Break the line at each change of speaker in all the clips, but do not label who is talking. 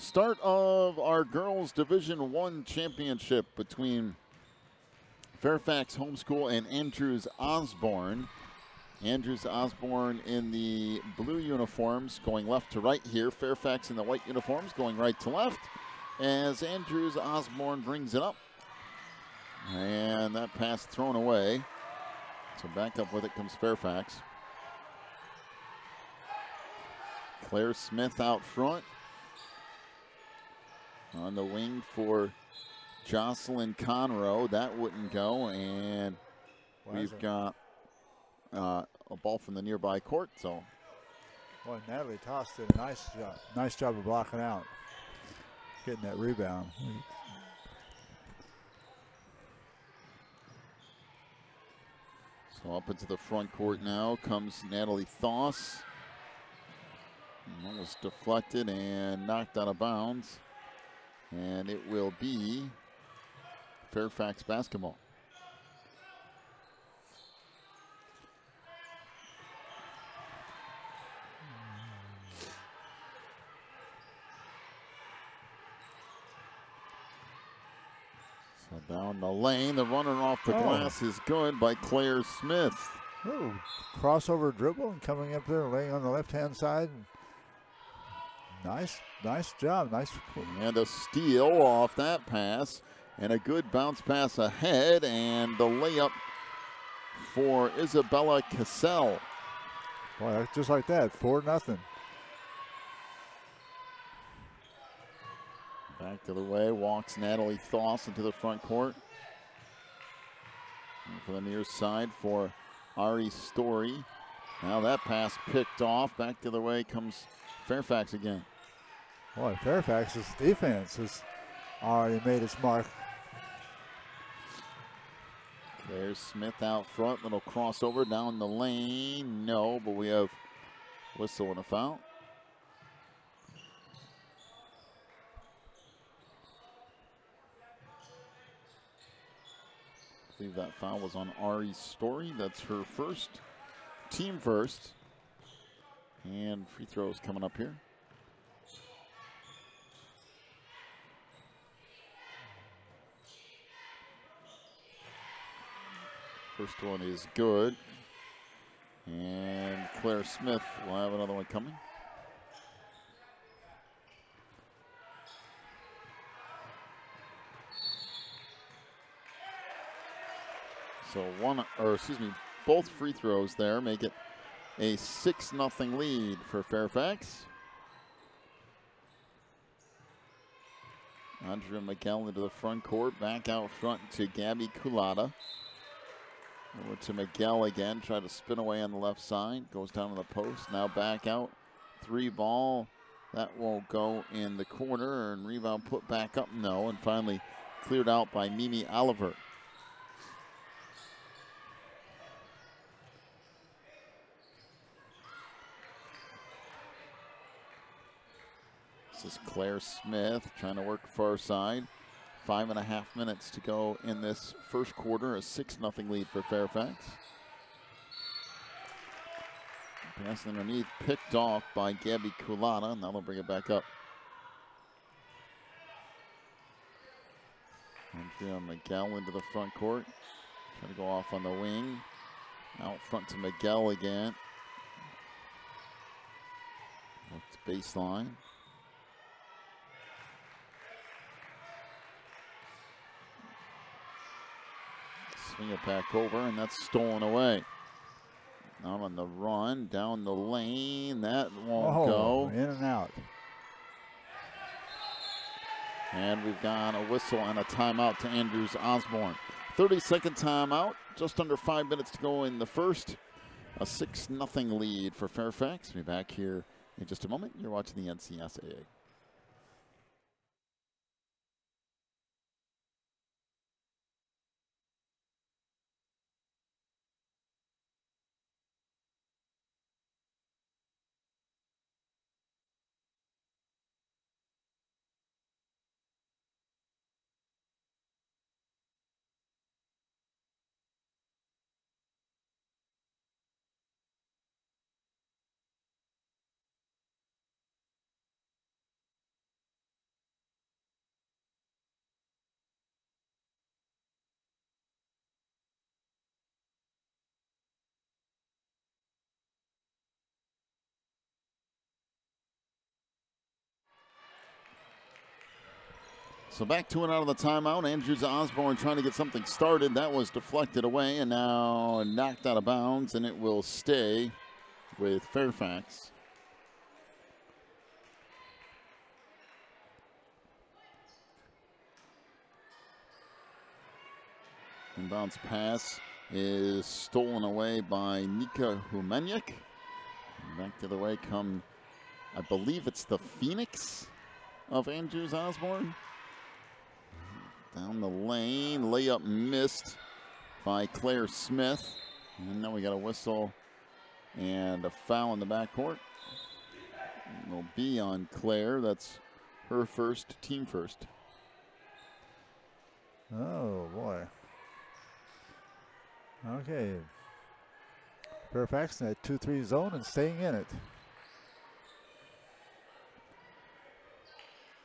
Start of our girls Division I championship between Fairfax Homeschool and Andrews Osborne. Andrews Osborne in the blue uniforms going left to right here. Fairfax in the white uniforms going right to left as Andrews Osborne brings it up. And that pass thrown away. So back up with it comes Fairfax. Claire Smith out front. On the wing for Jocelyn Conroe. That wouldn't go. And we've got a ball from the nearby court. So,
boy, Natalie Toss did a nice job. Nice job of blocking out, getting that rebound.
So up into the front court now comes Natalie Thoss. That was deflected and knocked out of bounds. And it will be Fairfax basketball. So down the lane, the runner off the glass is good by Claire Smith.
Oh, crossover dribble and coming up there, laying on the left-hand side. Nice job. Nice.
And a steal off that pass. And a good bounce pass ahead. And the layup for Isabella Cassell.
Boy, just like that, 4-0.
Back to the way, walks Natalie Thoss into the front court. And for the near side for Ari Story. Now that pass picked off. Back to the way comes Fairfax again.
Boy, Fairfax's defense has already made its mark.
There's Smith out front. Little crossover down the lane. No, but we have whistle and a foul. I believe that foul was on Ari Story. That's her first, team first. And free throws coming up here. First one is good. And Claire Smith will have another one coming. So both free throws there make it a 6-0 lead for Fairfax. Andrea Miguel into the front court, back out front to Gabby Culata. Over to Miguel again, try to spin away on the left side, goes down to the post, now back out, 3 ball, that won't go in the corner, and rebound put back up, no, and finally cleared out by Mimi Oliver. This is Claire Smith trying to work far side. 5.5 minutes to go in this first quarter. A 6-0 lead for Fairfax. Pass underneath, picked off by Gabby Culata. Now they'll bring it back up. Andrea Miguel into the front court. Trying to go off on the wing. Out front to Miguel again. Left baseline. Swing it back over, and that's stolen away. Now on the run, down the lane. That won't go.
In and out.
And we've got a whistle and a timeout to Andrews Osborne. 30-second timeout. Just under 5 minutes to go in the first. A 6-0 lead for Fairfax. We'll be back here in just a moment. You're watching the NCSAA. So back to it out of the timeout. Andrews Osborne trying to get something started. That was deflected away and now knocked out of bounds, and it will stay with Fairfax. Inbounds pass is stolen away by Nika Humeniuk. Back the other way come, I believe it's the Phoenix of Andrews Osborne. Down the lane, layup missed by Claire Smith. And now we got a whistle and a foul in the backcourt. It'll be on Claire. That's her first, team first.
Oh, boy. Okay. Fairfax in that 2-3 zone and staying in it.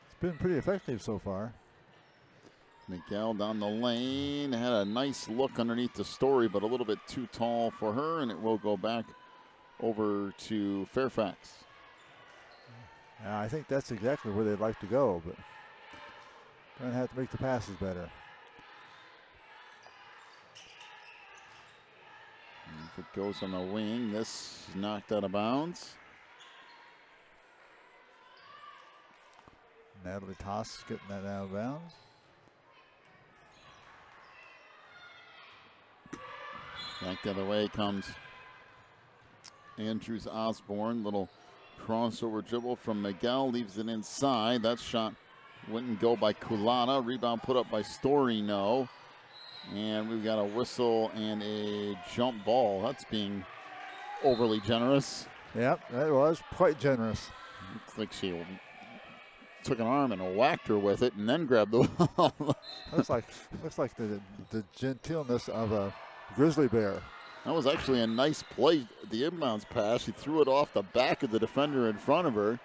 It's been pretty effective so far.
Miguel down the lane, had a nice look underneath the Story, but a little bit too tall for her, and it will go back over to Fairfax.
Yeah, I think that's exactly where they'd like to go, but going to have to make the passes better.
And if it goes on the wing, this is knocked out of bounds.
Natalie Toss getting that out of bounds.
Back the other way comes Andrews Osborne. Little crossover dribble from Miguel, leaves it inside. That shot wouldn't go by Kulana. Rebound put up by Story, no. And we've got a whistle and a jump ball. That's being overly generous.
Yep, that was quite generous.
Looks like she took an arm and whacked her with it and then grabbed the ball.
looks like the genteelness of a grizzly bear.
That was actually a nice play, the inbounds pass. She threw it off the back of the defender in front of her,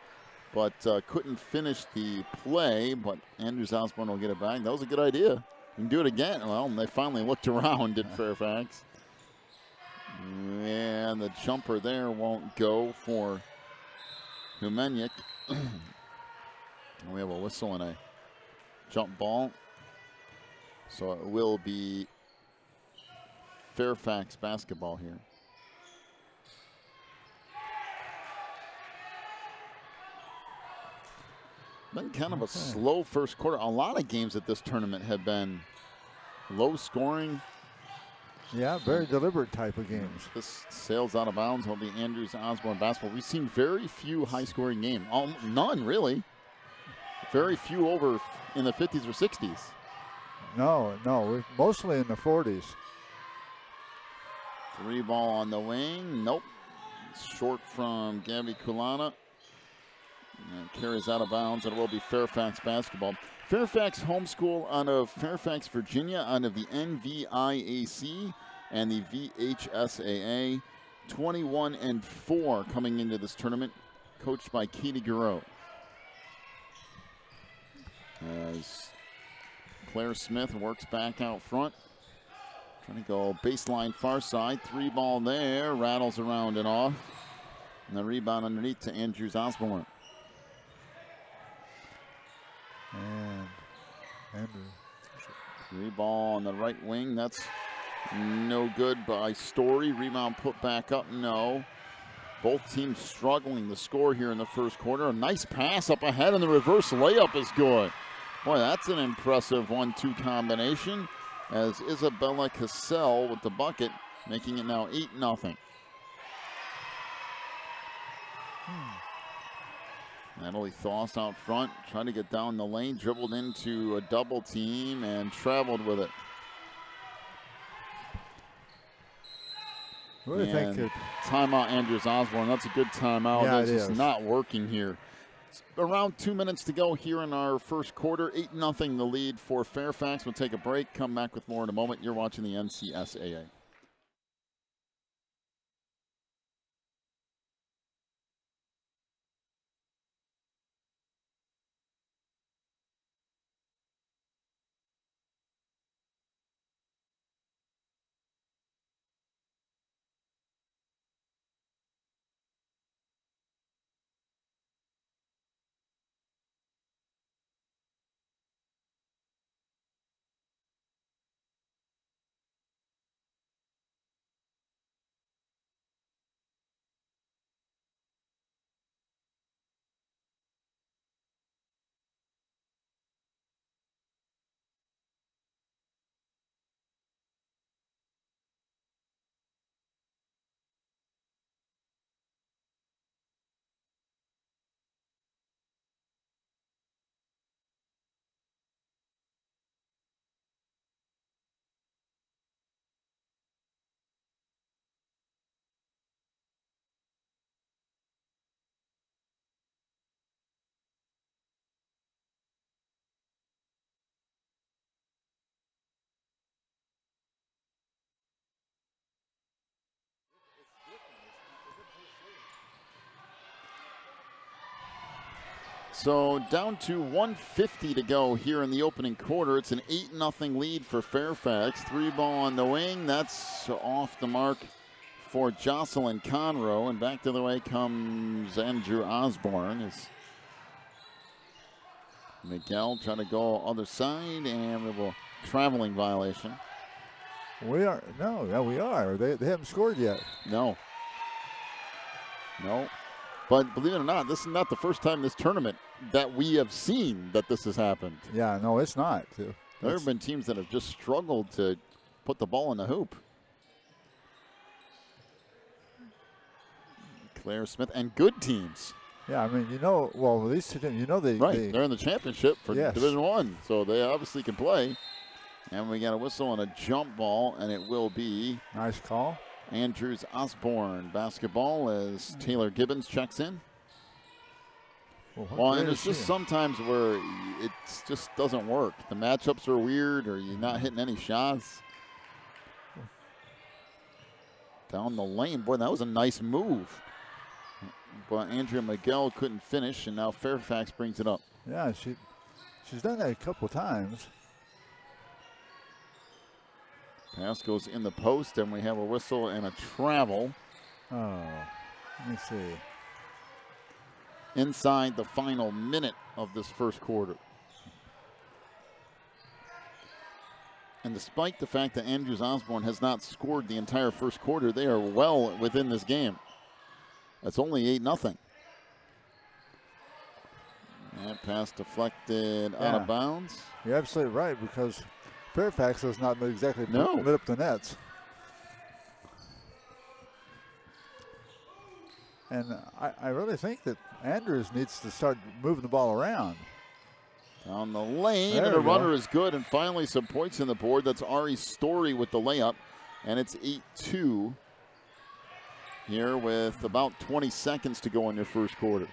but couldn't finish the play. But Andrews Osborne will get it back. That was a good idea. You can do it again. Well, they finally looked around at Fairfax. And the jumper there won't go for Humeniuk. We have a whistle and a jump ball. So it will be Fairfax basketball here. Been kind of a slow first quarter. A lot of games at this tournament have been low scoring.
Yeah, very deliberate type of games.
This sails out of bounds. Will be Andrews Osborne basketball. We've seen very few high scoring games. None really. Very few over in the 50s or 60s.
No, we're mostly in the 40s.
Three ball on the wing. Nope. It's short from Gabby Kulana. And carries out of bounds, and it will be Fairfax basketball. Fairfax homeschool out of Fairfax, Virginia, out of the NVIAC and the VHSAA. 21-4 coming into this tournament, coached by Katie Garreau. As Claire Smith works back out front. Trying to go baseline far side. Three ball there. Rattles around and off. And the rebound underneath to Andrews Osborne.
And Andrew.
Three ball on the right wing. That's no good by Story. Rebound put back up. No. Both teams struggling to score here in the first quarter. A nice pass up ahead, and the reverse layup is good. Boy, that's an impressive 1-2 combination, as Isabella Cassell with the bucket, making it now 8-0. Natalie Thoss out front, trying to get down the lane, dribbled into a double team and traveled with it.
What do you think?
Timeout, Andrews Osborne. That's a good timeout.
Yeah,
It's just not working here. It's around 2 minutes to go here in our first quarter. 8-0 the lead for Fairfax. We'll take a break. Come back with more in a moment. You're watching the NCSAA. So down to 1:50 to go here in the opening quarter. It's an 8-0 lead for Fairfax. 3-ball on the wing. That's off the mark for Jocelyn Conroe. And back the other way comes Andrew Osborne. As Miguel trying to go other side, and we have a traveling violation.
We are. No, we are. They haven't scored yet.
No. But believe it or not, this is not the first time this tournament that we have seen that this has happened.
Yeah, no, it's not.
There have been teams that have just struggled to put the ball in the hoop. Claire Smith, and good teams.
Yeah, I mean, well, these two teams,
they're in the championship for
yes.
Division I, so they obviously can play. And we got a whistle and a jump ball, and it will be
nice call.
Andrews Osborne basketball as Taylor Gibbons checks in. Well, and it's just sometimes where it just doesn't work. The matchups are weird, or you're not hitting any shots. Down the lane, boy, that was a nice move. But Andrea Miguel couldn't finish, and now Fairfax brings it up.
Yeah, she's done that a couple times.
Pass goes in the post, and we have a whistle and a travel.
Oh, let me see.
Inside the final minute of this first quarter. And despite the fact that Andrews Osborne has not scored the entire first quarter, they are well within this game. That's only 8-0. That pass deflected out of bounds.
You're absolutely right, because Fairfax does not exactly lit up the nets. And I really think that Andrews needs to start moving the ball around.
Down the lane, and the runner is good, and finally some points in the board. That's Ari Story with the layup, and it's 8-2 here with about 20 seconds to go in your first quarter.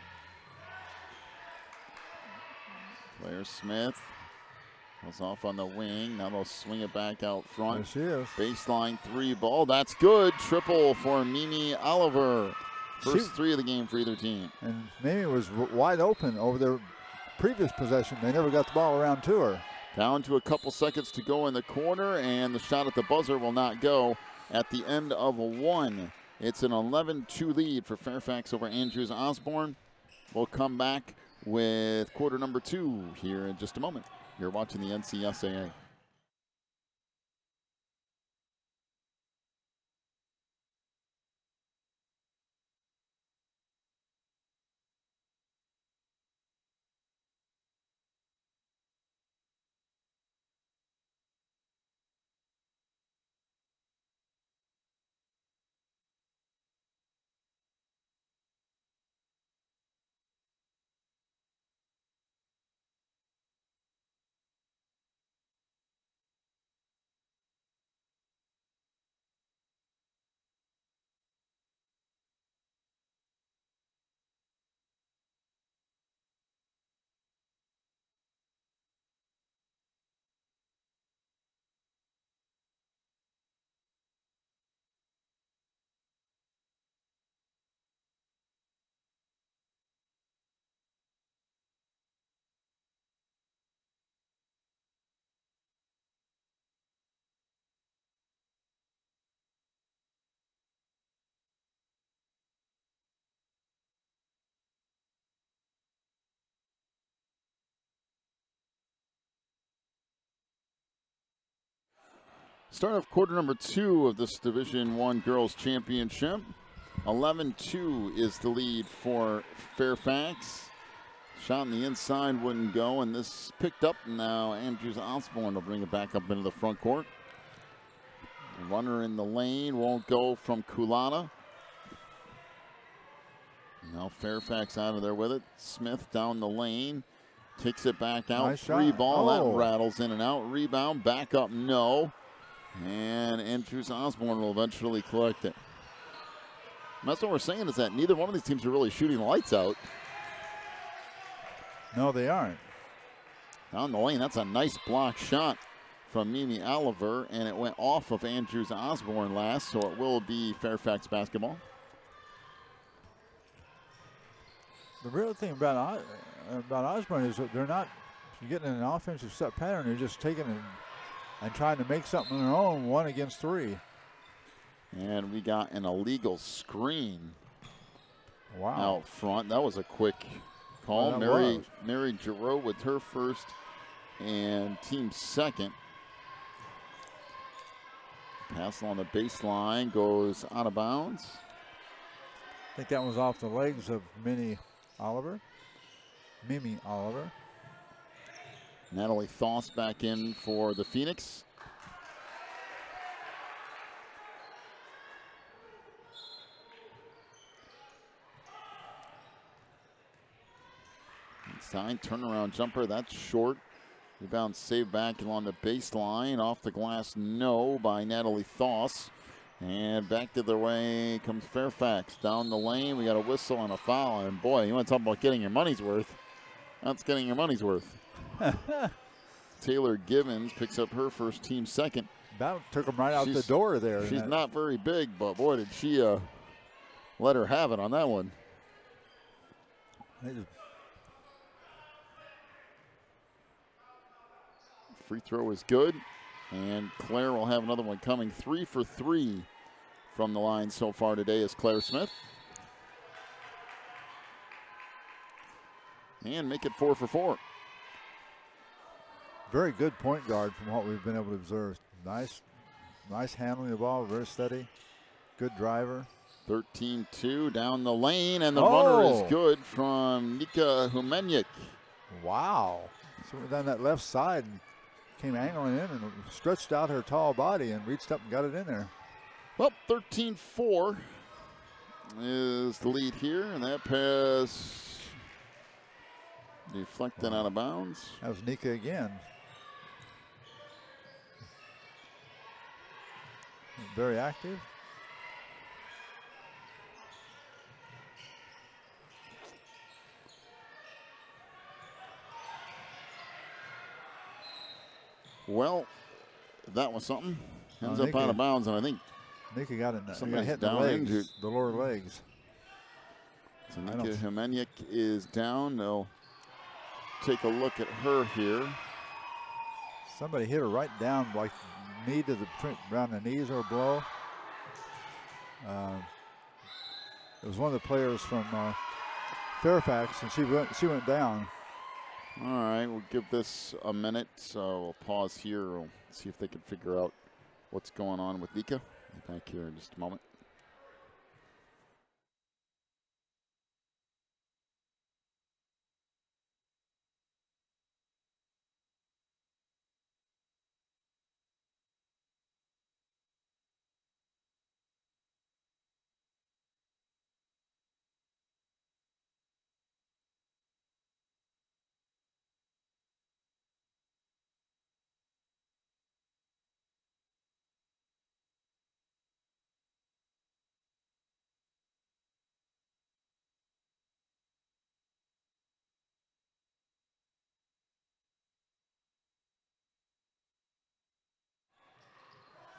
Claire Smith was off on the wing. Now they'll swing it back out front.
There she is.
Baseline 3 ball. That's good. Triple for Mimi Oliver. First 3 of the game for either team.
And Mimi was wide open over their previous possession. They never got the ball around to her.
Down to a couple seconds to go in the corner, and the shot at the buzzer will not go at the end of 1. It's an 11-2 lead for Fairfax over Andrews Osborne. We'll come back with quarter number 2 here in just a moment. You're watching the NCSAA. Start of quarter number 2 of this Division I Girls Championship. 11-2 is the lead for Fairfax. Shot on the inside wouldn't go, and this picked up now. Andrews Osborne will bring it back up into the front court. Runner in the lane won't go from Kulana. Now Fairfax out of there with it. Smith down the lane. Kicks it back out.
Nice
Free
shot.
ball.
Oh.
That rattles in and out. Rebound. Back up. No. And Andrews Osborne will eventually collect it. And that's what we're saying, is that neither one of these teams are really shooting the lights out.
No, they aren't.
Down the lane. That's a nice block shot from Mimi Oliver, and it went off of Andrews Osborne last, so it will be Fairfax basketball.
The real thing about about Osborne is that they're not getting in an offensive set pattern. They're just taking it and trying to make something on their own, 1 against 3.
And we got an illegal screen
out
front. That was a quick call. Mary Giroux with her first and team second. Pass along the baseline, goes out of bounds.
I think that was off the legs of Mimi Oliver.
Natalie Thoss back in for the Phoenix. Inside turnaround jumper, that's short. Rebound saved back along the baseline. Off the glass, no, by Natalie Thoss. And back the other way comes Fairfax. Down the lane, we got a whistle and a foul. And boy, you want to talk about getting your money's worth. That's getting your money's worth. Taylor Givens picks up her first, team second.
That took him right out the door there.
She's not very big, but boy, did she let her have it on that one. Free throw is good, and Claire will have another one coming. 3 for 3 from the line so far today is Claire Smith. And make it 4 for 4.
Very good point guard from what we've been able to observe. Nice handling the ball, very steady. Good driver.
13-2 down the lane, and the runner is good from Nika Humenyuk.
Wow. So down that left side and came angling in and stretched out her tall body and reached up and got it in there.
Well, 13-4 is the lead here, and that pass deflected out of bounds.
That was Nika again. Very active.
Well, that was something. Ends up out of bounds, and I think
Nika got it.
Somebody's
hit
down
the legs,
injured.
the lower legs.
So Nika Humenyuk is down. They'll take a look at her here.
Somebody hit her right down, like knee to the around the knees or below. It was one of the players from Fairfax, and she went down.
All right, we'll give this a minute. So we'll pause here. We'll see if they can figure out what's going on with Nika. Back here in just a moment.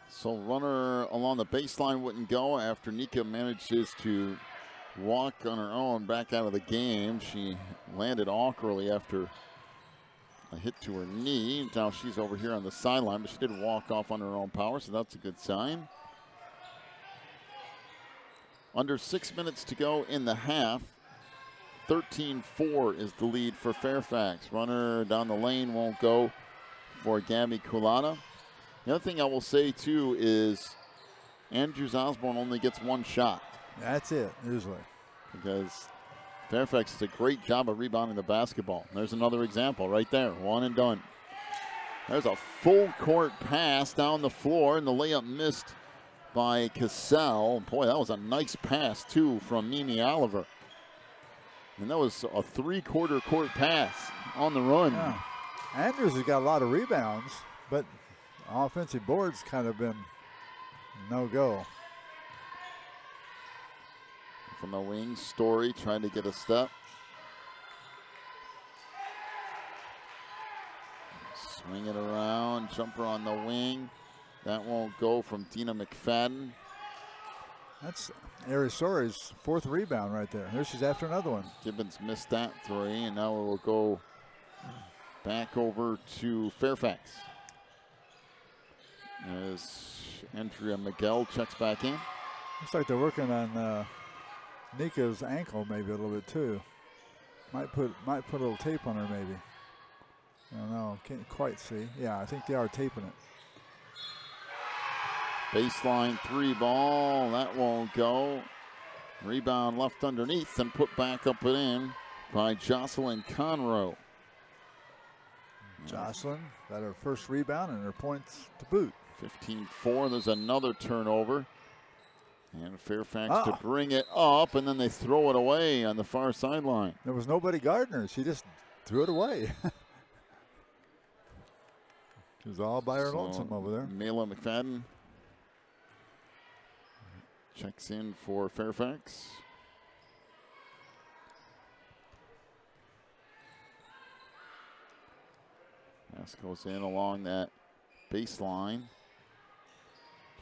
So runner along the baseline wouldn't go after Nika manages to walk on her own back out of the game. She landed awkwardly after a hit to her knee. Now she's over here on the sideline, but she did walk off on her own power, so that's a good sign. Under 6 minutes to go in the half. 13-4 is the lead for Fairfax. Runner down the lane won't go for Gabby Kulana. The other thing I will say, too, is Andrews Osborne only gets one shot.
That's it, usually.
Because Fairfax does a great job of rebounding the basketball. There's another example right there, one and done. There's a full court pass down the floor, and the layup missed by Cassell. Boy, that was a nice pass, too, from Mimi Oliver. And that was a three-quarter court pass on the run.
Yeah. Andrews has got a lot of rebounds, but offensive boards kind of been no-go.
From the wing, Story trying to get a step. Swing it around, jumper on the wing. That won't go from Dina McFadden.
That's Arizori's 4th rebound right there. Here she's after another one.
Gibbons missed that 3, and now it will go back over to Fairfax. As Andrea Miguel checks back in.
Looks like they're working on Nika's ankle maybe a little bit too. Might put a little tape on her maybe. I don't know. Can't quite see. Yeah, I think they are taping it.
Baseline 3 ball. That won't go. Rebound left underneath and put back up and in by Jocelyn Conroe.
Jocelyn got her first rebound and her points to boot.
15-4. There's another turnover. And Fairfax to bring it up, and then they throw it away on the far sideline.
There was nobody guarding her. She just threw it away. She was all by her lonesome over there.
Mela McFadden checks in for Fairfax. Pass goes in along that baseline.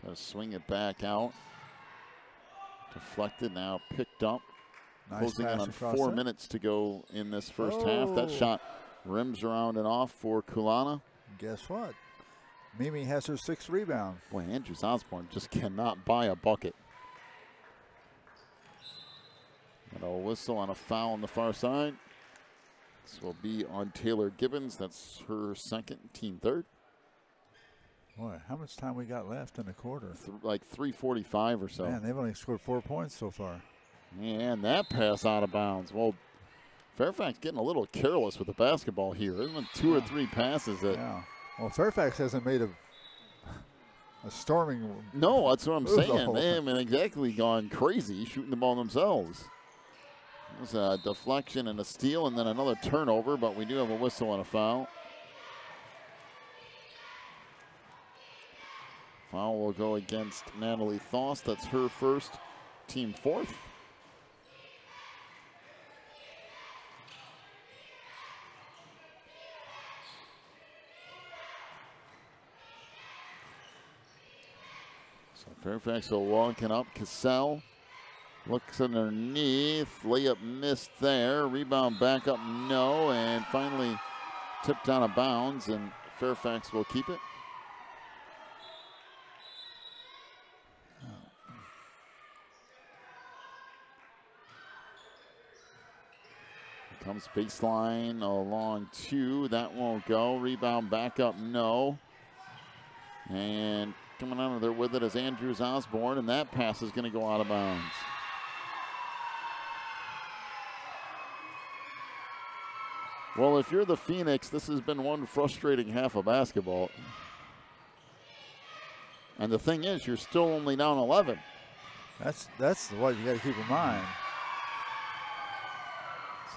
Try to swing it back out. Deflected, now picked up.
Nice.
Closing in on 4 minutes to go in this first half. That shot rims around and off for Kulana.
Guess what? Mimi has her 6th rebound.
Boy, Andrews Osborne just cannot buy a bucket. And a whistle on a foul on the far side. This will be on Taylor Gibbons. That's her 2nd, team 3rd.
Boy, how much time we got left in the quarter?
Like 3:45 or so.
Man, they've only scored 4 points so far.
And that pass out of bounds. Well, Fairfax getting a little careless with the basketball here. There's been 2 or 3 passes that.
Yeah. Well, Fairfax hasn't made a storming.
No, that's what I'm saying. They haven't exactly gone crazy shooting the ball themselves. It was a deflection and a steal, and then another turnover. But we do have a whistle and a foul. Foul will go against Natalie Thoss. That's her first, team 4th. So Fairfax will walk it up. Cassell looks underneath. Layup missed there. Rebound back up, no. And finally tipped out of bounds, and Fairfax will keep it. Comes baseline along 2. That won't go. Rebound back up, no. And coming out of there with it is Andrews Osborne, and that pass is going to go out of bounds. Well, if you're the Phoenix, this has been one frustrating half of basketball. And the thing is, you're still only down 11.
That's what you got to keep in mind.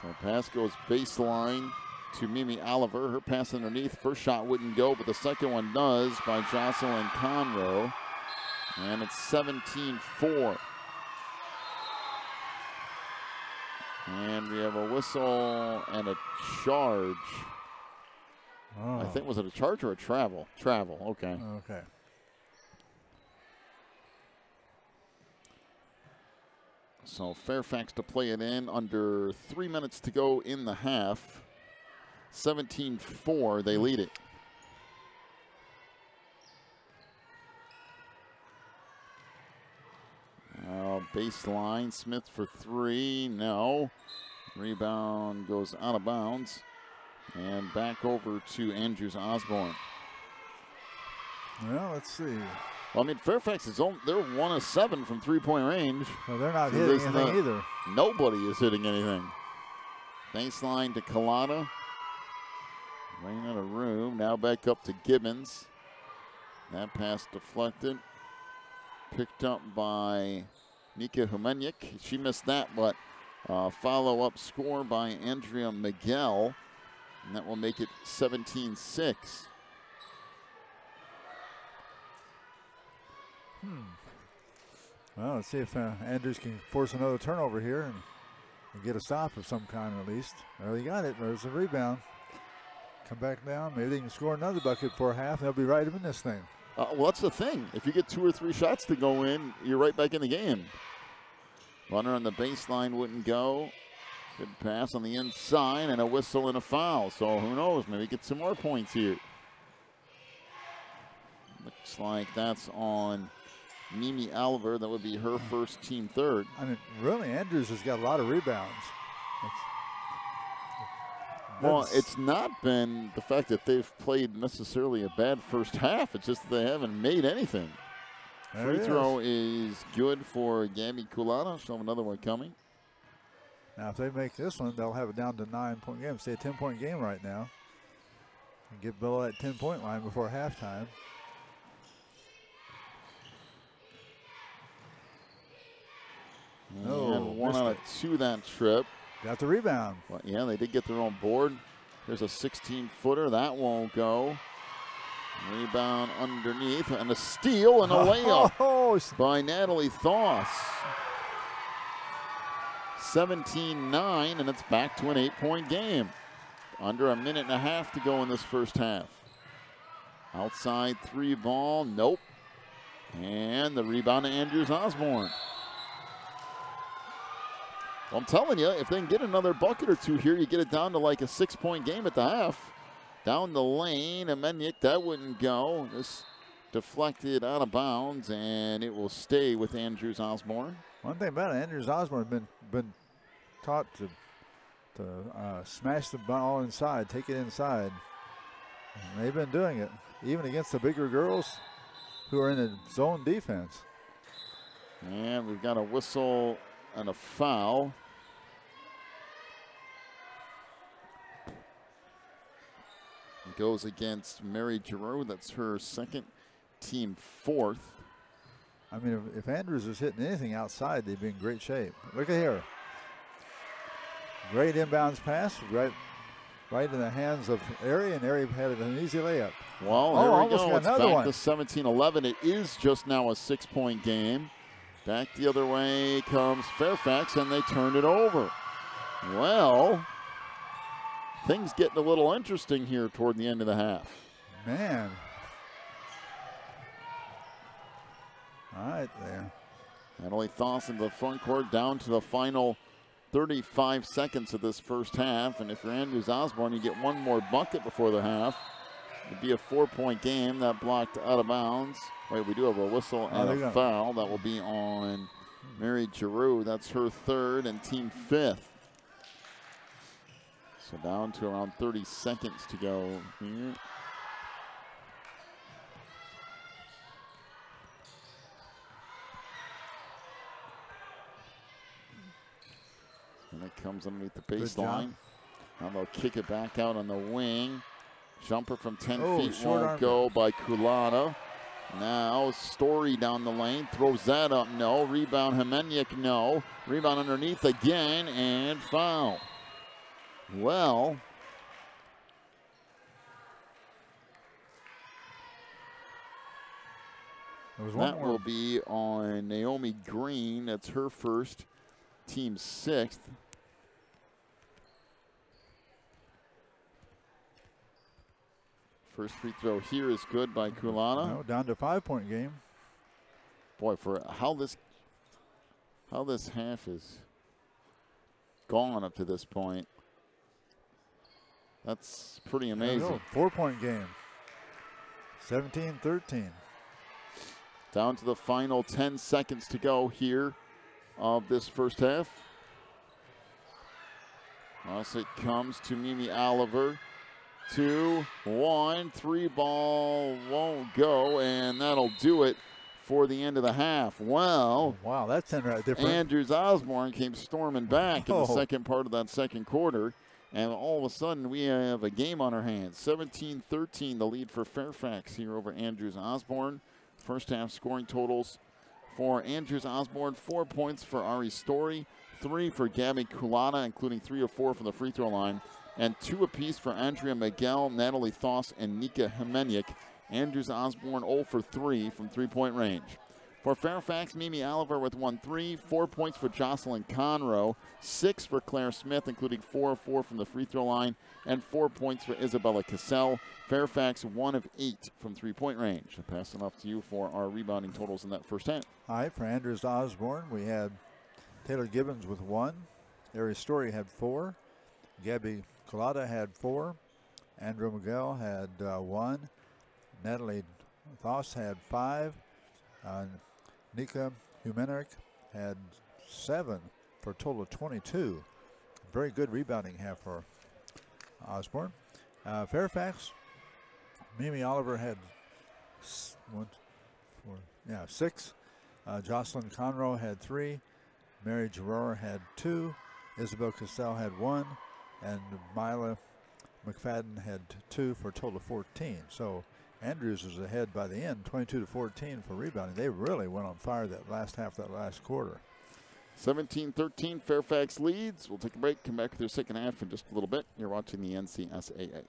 So pass goes baseline to Mimi Oliver. Her pass underneath. First shot wouldn't go, but the second one does by Jocelyn Conroe. And it's 17-4. And we have a whistle and a charge.
Oh.
I think, was it a charge or a travel? Travel, okay.
Okay.
So Fairfax to play it in under 3 minutes to go in the half. 17-4, they lead it. Baseline, Smith for 3, no. Rebound goes out of bounds. And back over to Andrews Osborne.
Well, let's see.
Well, I mean, Fairfax is they're 1 of 7 from 3-point range.
So they're not hitting anything either.
Nobody is hitting anything. Baseline to Collada. Running out of room. Now back up to Gibbons. That pass deflected. Picked up by Nika Humeniuk. She missed that, but follow-up score by Andrea Miguel. And that will make it 17-6.
Well, let's see if Andrews can force another turnover here and get a stop of some kind at least. Well, he got it. There's a rebound. Come back down. Maybe they can score another bucket for a half. They'll be right in this thing.
Well, that's the thing. If you get 2 or 3 shots to go in, you're right back in the game. Runner on the baseline wouldn't go. Good pass on the inside and a whistle and a foul. So who knows? Maybe get some more points here. Looks like that's on Mimi Oliver. That would be her first, team third.
I mean, really, Andrews has got a lot of rebounds.
Well, it's not been the fact that they've played necessarily a bad first half. It's just that they haven't made anything. Free throw is good for Gabby Kulana. She'll have another one coming.
Now, if they make this one, they'll have it down to 9-point game. Say a 10-point game right now. And get below that 10-point line before halftime.
And 1 out of 2 that trip.
Got the rebound.
Well, yeah, they did get their own board. There's a 16-footer. That won't go. Rebound underneath. And a steal and a layup by Natalie Thoss. 17-9, and it's back to an 8-point game. Under a minute and a half to go in this first half. Outside 3 ball. Nope. And the rebound to Andrews Osborne. Well, I'm telling you, if they can get another bucket or 2 here, you get it down to like a 6-point game at the half. Down the lane, and Menyuk, that wouldn't go. This deflected out of bounds, and it will stay with Andrews Osborne.
One thing about it, Andrews Osborne has been taught to smash the ball inside, take it inside. And they've been doing it, even against the bigger girls who are in a zone defense.
And we've got a whistle and a foul. It goes against Mary Giroux. That's her second, team 4th.
I mean, if Andrews is hitting anything outside, they'd be in great shape. Look at here. Great inbounds pass, right in the hands of Ari, and Ari had an easy layup.
Well, here we go. It's back to 17-11. It is just now a 6-point game. Back the other way comes Fairfax, and they turn it over. Well, things getting a little interesting here toward the end of the half.
Man. All right there.
Natalie Thoss in the front court, down to the final 35 seconds of this first half. And if you're Andrews Osborne, you get 1 more bucket before the half. It'd be a 4-point game. That blocked out of bounds. Wait, we do have a whistle and a foul. That will be on Mary Giroux. That's her 3rd and team 5th. So down to around 30 seconds to go here. And it comes underneath the baseline. Now they'll kick it back out on the wing. Jumper from 10 feet won't go by Kulana. Now Story down the lane, throws that up, no. Rebound Hemenyuk, no. Rebound underneath again, and foul. Well, that will be on Naomi Green. That's her first, team 6th. First free throw here is good by Kulana.
No, down to 5-point game.
Boy, for how this half is gone up to this point, that's pretty amazing.
4-point game. 17-13.
Down to the final 10 seconds to go here of this first half. As it comes to Mimi Oliver. 2, 1, 3 ball won't go, and that'll do it for the end of the half. Well,
wow, that's different.
Andrews Osborne came storming back in the second part of that second quarter, and all of a sudden we have a game on our hands. 17-13, the lead for Fairfax here over Andrews Osborne. First half scoring totals for Andrews Osborne: 4 points for Ari Story, 3 for Gabby Kulana, including 3 of 4 from the free throw line, and 2 apiece for Andrea Miguel, Natalie Thoss, and Nika Hemenyuk. Andrews Osborne 0 for 3 from 3-point range. For Fairfax, Mimi Oliver with 1-3, 4 points for Jocelyn Conroe, 6 for Claire Smith, including 4 of 4 from the free throw line, and 4 points for Isabella Cassell. Fairfax 1 of 8 from three-point range. I'll pass it off to you for our rebounding totals in that first half.
All right, for Andrews Osborne, we had Taylor Gibbons with 1. Ari Story had 4. Gabby Collada had 4. Andrew Miguel had 1. Natalie Voss had 5. Nika Humenek had 7 for a total of 22. Very good rebounding half for Osborne. Fairfax, Mimi Oliver had 6. Jocelyn Conroe had 3. Mary Gerard had 2. Isabel Cassell had 1. And Mila McFadden had 2 for a total of 14. So Andrews was ahead by the end, 22-14 for rebounding. They really went on fire that last half, that last quarter.
17-13, Fairfax leads. We'll take a break, come back with their second half in just a little bit. You're watching the NCSAA.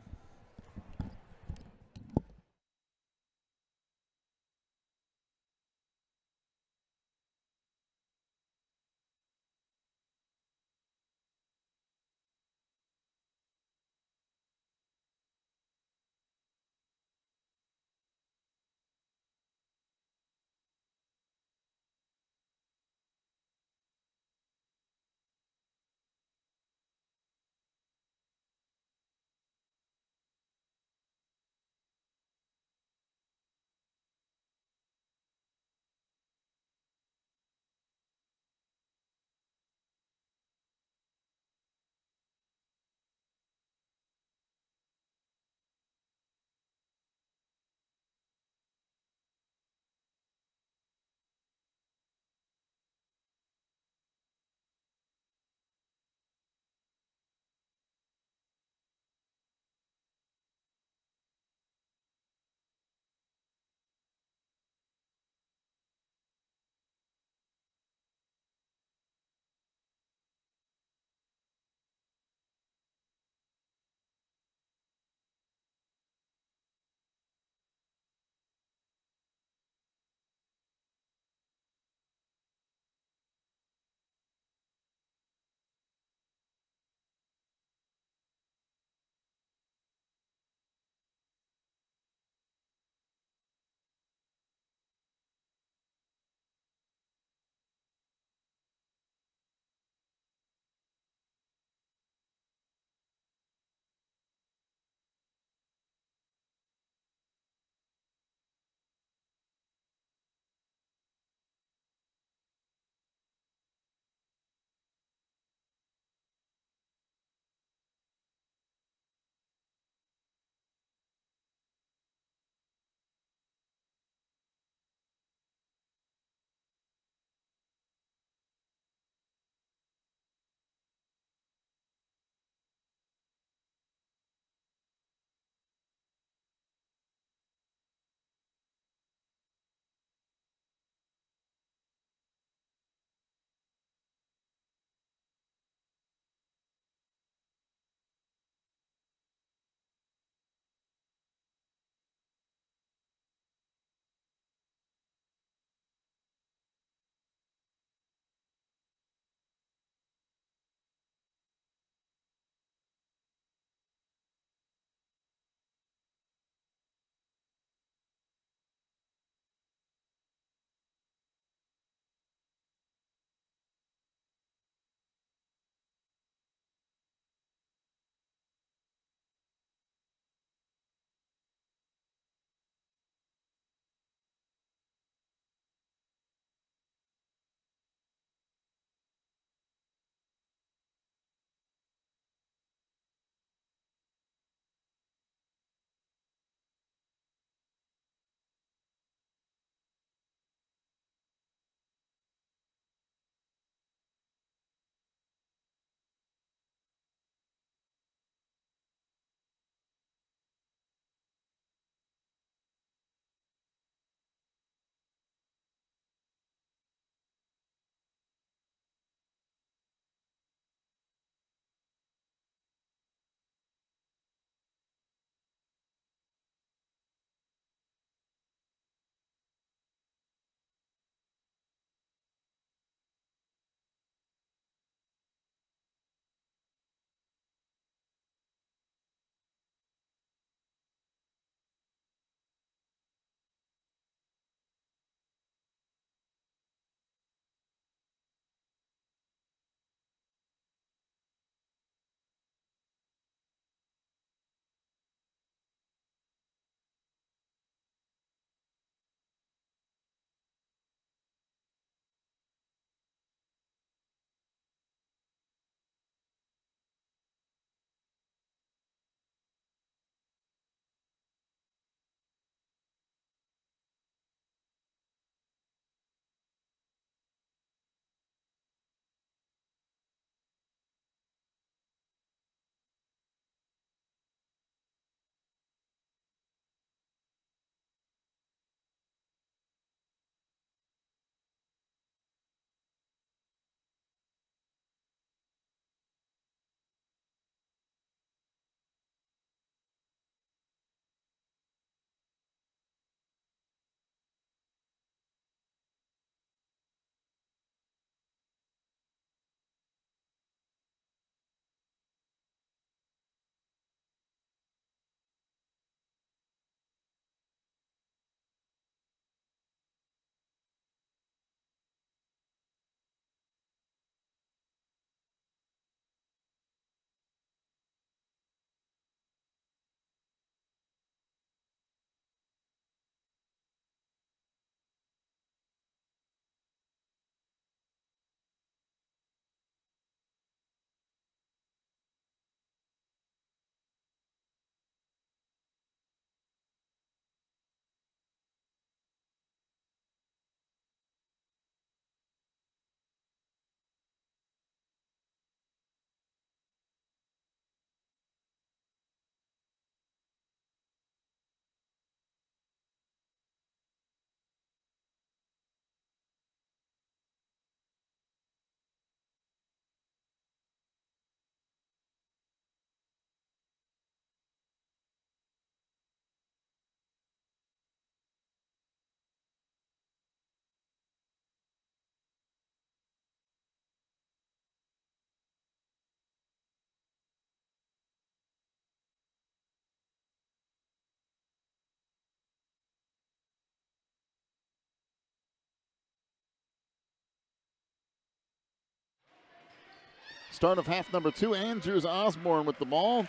Start of half number 2. Andrews Osborne with the ball.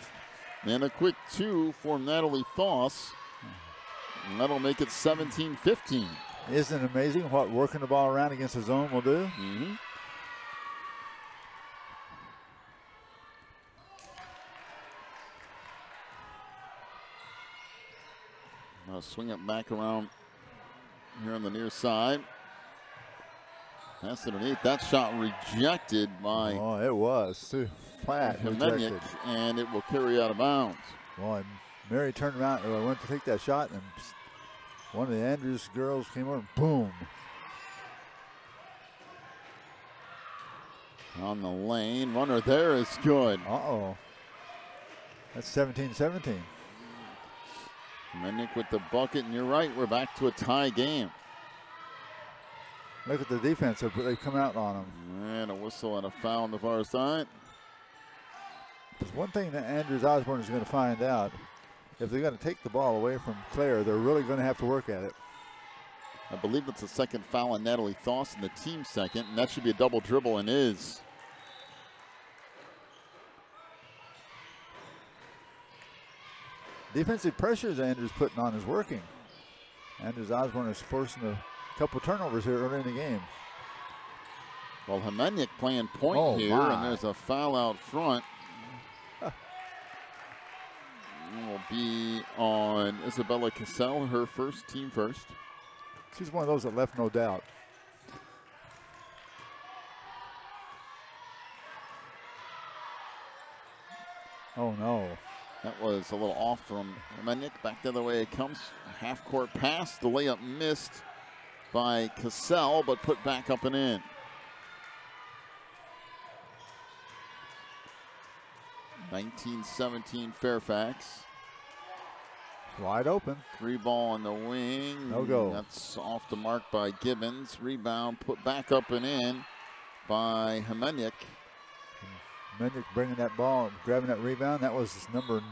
And a quick 2 for Natalie Foss. And that'll make it 17-15.
Isn't it amazing what working the ball around against the zone will do?
Mm-hmm. Now swing it back around here on the near side. Pass it underneath. That shot rejected by
it was too flat.
Hemeniuk, and it will carry out of bounds.
Boy, Mary turned around and went to take that shot, and one of the Andrews girls came over and boom.
On the lane. Runner there is good.
Uh-oh. That's 17-17.
Hemeniuk with the bucket, and you're right, we're back to a tie game.
Look at the defense. They come out on them.
And a whistle and a foul on the far side.
There's one thing that Andrews Osborne is going to find out. If they're going to take the ball away from Claire, they're really going to have to work at it.
I believe that's the second foul on Natalie Foss and the team second, and that should be a double dribble, and is.
Defensive pressures Andrews putting on is working. Andrews Osborne is forcing a couple turnovers here early in the game.
Well, Hemeniuk playing point here, and there's a foul out front. It will be on Isabella Cassell, her first, team first.
She's one of those that left no doubt. Oh, no.
That was a little off from Hemeniuk. Back the other way it comes. Half-court pass. The layup missed by Cassell, but put back up and in. (19-17) Fairfax.
Wide open.
3 ball on the wing.
No go.
That's off the mark by Gibbons. Rebound put back up and in by Hemeniuk.
Hemeniuk bringing that ball, grabbing that rebound. That was number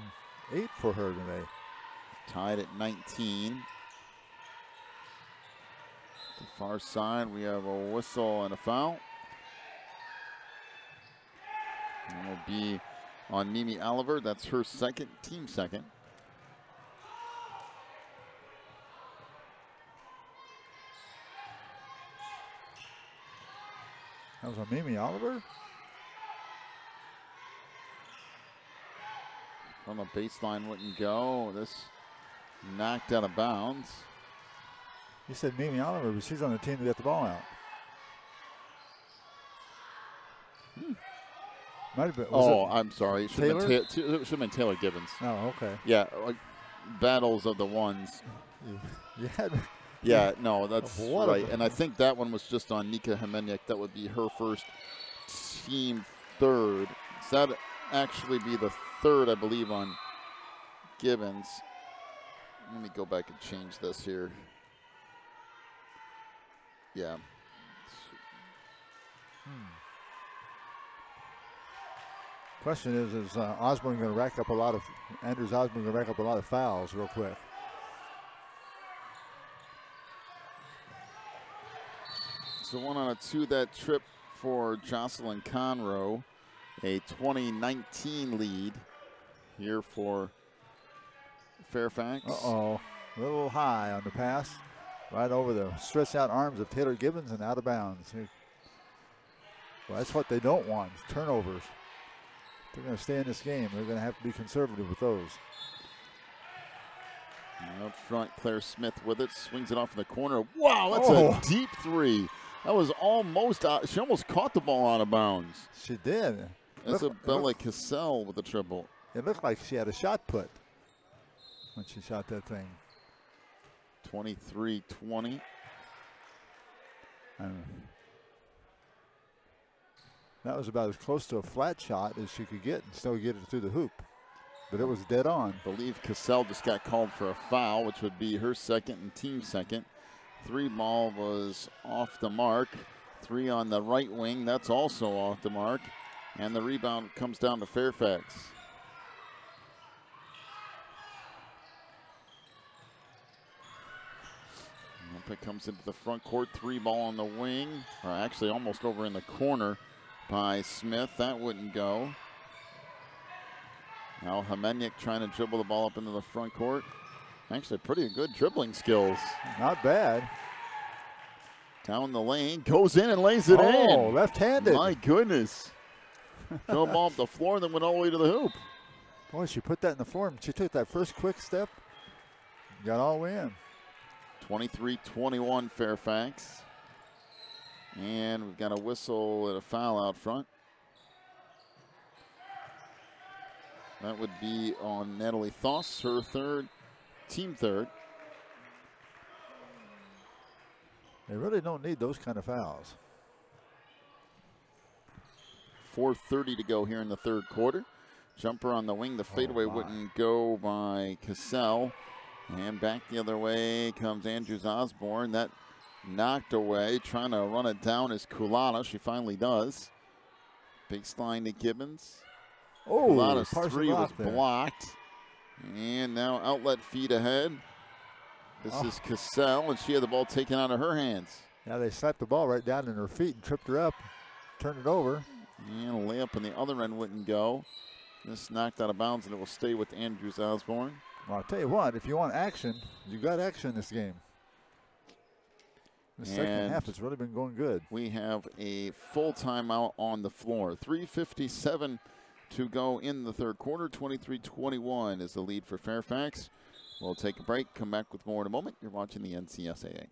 8 for her today.
Tied at 19. The far side, we have a whistle and a foul. And it will be on Mimi Oliver. That's her second, team second.
That was on Mimi Oliver?
From the baseline wouldn't go. This knocked out of bounds.
You said Mimi Oliver, but she's on the team that got the ball out. Might have been.
I'm sorry. It should have been Taylor Gibbons.
Oh, okay.
Yeah, like battles of the ones.
Yeah,
no, that's right. And I think that one was just on Nika Hemeniuk. That would be her first, team third. So that'd actually be the third, I believe, on Gibbons. Let me go back and change this here. Yeah.
Question is Osborne going to rack up a lot of, Andrews Osborne going to rack up a lot of fouls real quick?
So 1 on a 2 that trip for Jocelyn Conroe. A 2019 lead here for Fairfax.
Uh-oh, a little high on the pass. Right over the stretched out arms of Taylor Gibbons and out of bounds. Well, that's what they don't want, turnovers. If they're going to stay in this game, they're going to have to be conservative with those.
And up front, Claire Smith with it, swings it off in the corner. Wow, that's a deep 3. That was almost, she almost caught the ball out of bounds.
She did.
Isabella Cassell with the triple.
It looked like she had a shot put when she shot that thing.
23-20.
That was about as close to a flat shot as she could get and still get it through the hoop. But it was dead on.
I believe Cassell just got called for a foul, which would be her second and team second. 3 ball was off the mark. 3 on the right wing, that's also off the mark. And the rebound comes down to Fairfax. It comes into the front court. 3 ball on the wing, or actually almost over in the corner by Smith. That wouldn't go. Now Hemenyuk trying to dribble the ball up into the front court. Actually, pretty good dribbling skills.
Not bad.
Down the lane, goes in and lays it in.
Oh, left-handed.
My goodness. Throw the ball up the floor, then went all the way to the hoop.
Boy, she put that in the form. She took that first quick step, got all the way in.
23-21 Fairfax. And we've got a whistle and a foul out front. That would be on Natalie Thoss, her third, team third.
They really don't need those kind of fouls.
4:30 to go here in the third quarter. Jumper on the wing. The fadeaway wouldn't go by Cassell. And back the other way comes Andrews Osborne. That knocked away. Trying to run it down is Kulana. She finally does. Baseline to Gibbons.
Oh,
Kulana's three was
there.
blocked. And now outlet feed ahead. This is Cassell, and she had the ball taken out of her hands.
Yeah, they slapped the ball right down in her feet and tripped her up, turned it over.
And a layup on the other end wouldn't go. This knocked out of bounds, and it will stay with Andrews Osborne.
Well, I'll tell you what, if you want action, you got action in this game. The second half has really been going good.
We have a full timeout on the floor. 3:57 to go in the third quarter. 23-21 is the lead for Fairfax. We'll take a break, come back with more in a moment. You're watching the NCSAA.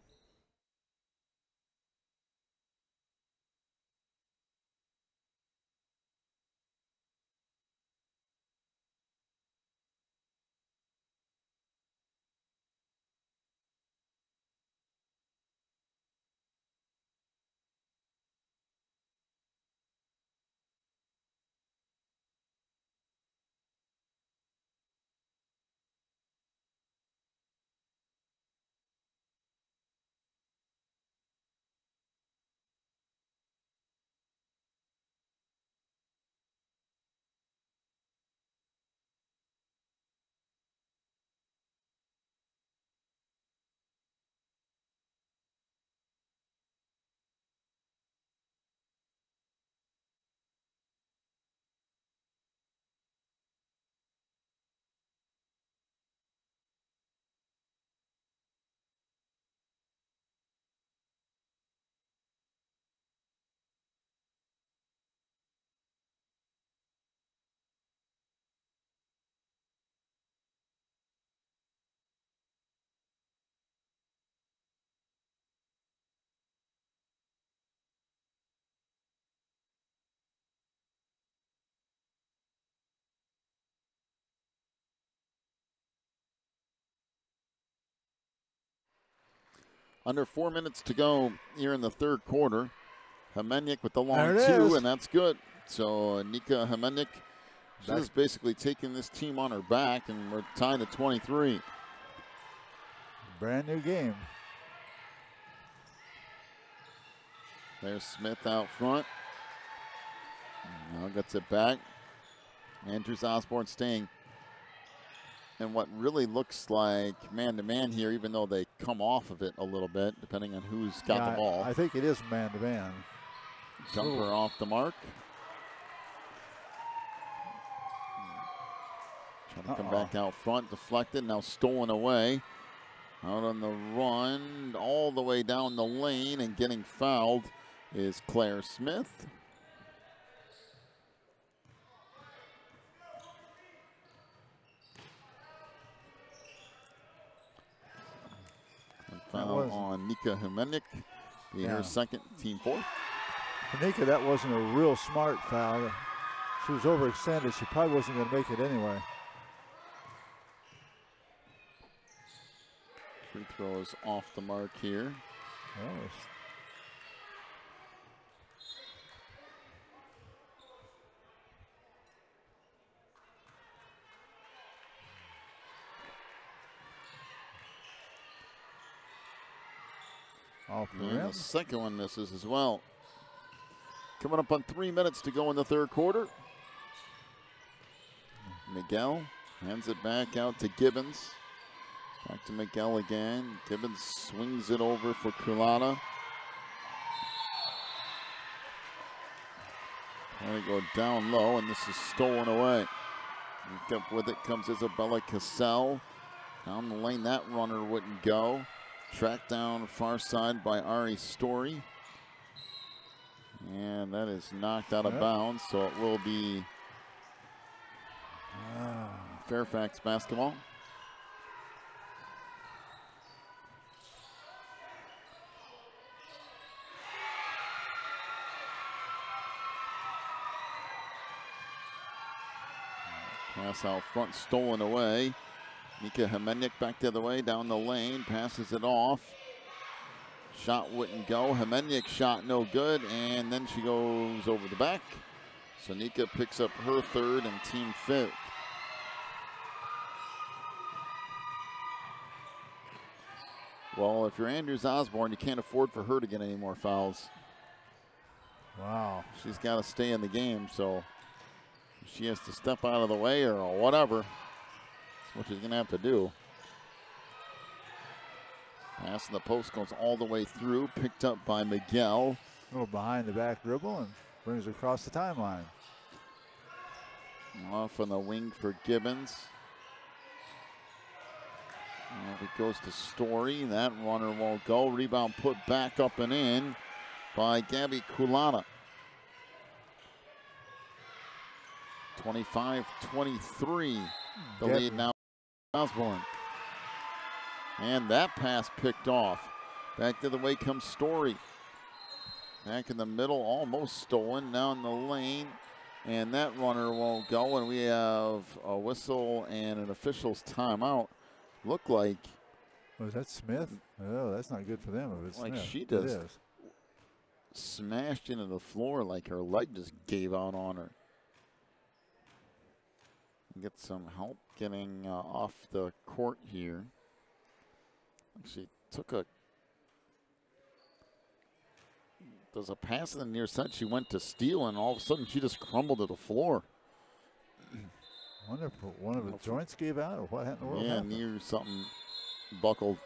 Under 4 minutes to go here in the third quarter. Hemenyuk with the long two, and that's good. So Nika Hemenyuk, she's basically taking this team on her back, and we're tying at 23.
Brand new game.
There's Smith out front. Now gets it back. Andrews Osborne staying in what really looks like man-to-man here, even though they come off of it a little bit, depending on who's got the ball.
I think it is man-to-man.
Jumper off the mark. Trying to come back out front, deflected, now stolen away. Out on the run, all the way down the lane, and getting fouled is Claire Smith. Foul on Nika Hemenyuk, being her second, team fourth.
For Nika, that wasn't a real smart foul. She was overextended. She probably wasn't going to make it anyway.
Free throw is off the mark here. And the second one misses as well. Coming up on 3 minutes to go in the third quarter. Miguel hands it back out to Gibbons. Back to Miguel again. Gibbons swings it over for Kulana. Let it go down low, and this is stolen away. Up with it comes Isabella Cassell. Down the lane, that runner wouldn't go. Tracked down far side by Ari Story. And that is knocked out of bounds, so it will be Fairfax basketball. Pass out front, stolen away. Mika Hemenyuk back the other way, down the lane, passes it off. Shot wouldn't go. Hemenyuk shot no good, and then she goes over the back. So Nika picks up her third and team fifth. Well, if you're Andrews Osborne, you can't afford for her to get any more fouls.
Wow.
She's got to stay in the game, so she has to step out of the way or whatever. That's what she's going to have to do. Pass in the post goes all the way through, picked up by Miguel.
A little behind the back dribble and brings it across the timeline.
Off on the wing for Gibbons. If it goes to Story, that runner won't go. Rebound put back up and in by Gabby Kulana. 25-23, the lead now Osborne. And that pass picked off. Back the other way comes Story. Back in the middle, almost stolen, down the lane. And that runner won't go, and we have a whistle and an official's timeout. Look like.
Was that Smith? Oh, that's not good for them if it's
like
Smith.
She just smashed into the floor like her leg just gave out on her. Get some help getting off the court here. She took does a pass in the near side. She went to steal, and all of a sudden she just crumbled to the floor.
Wonder if one of the joints gave out or what happened?
Yeah, near something buckled.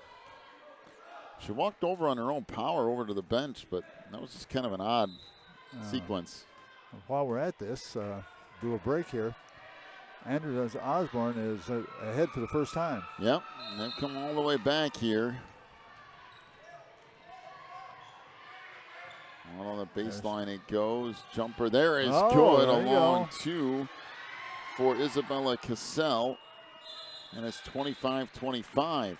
She walked over on her own power over to the bench, but that was just kind of an odd sequence.
While we're at this, do a break here. Andrews Osborne is ahead for the first time.
Yep, they've come all the way back here. On the baseline it goes. Jumper there is good. A long two for Isabella Cassell. And it's 25-25.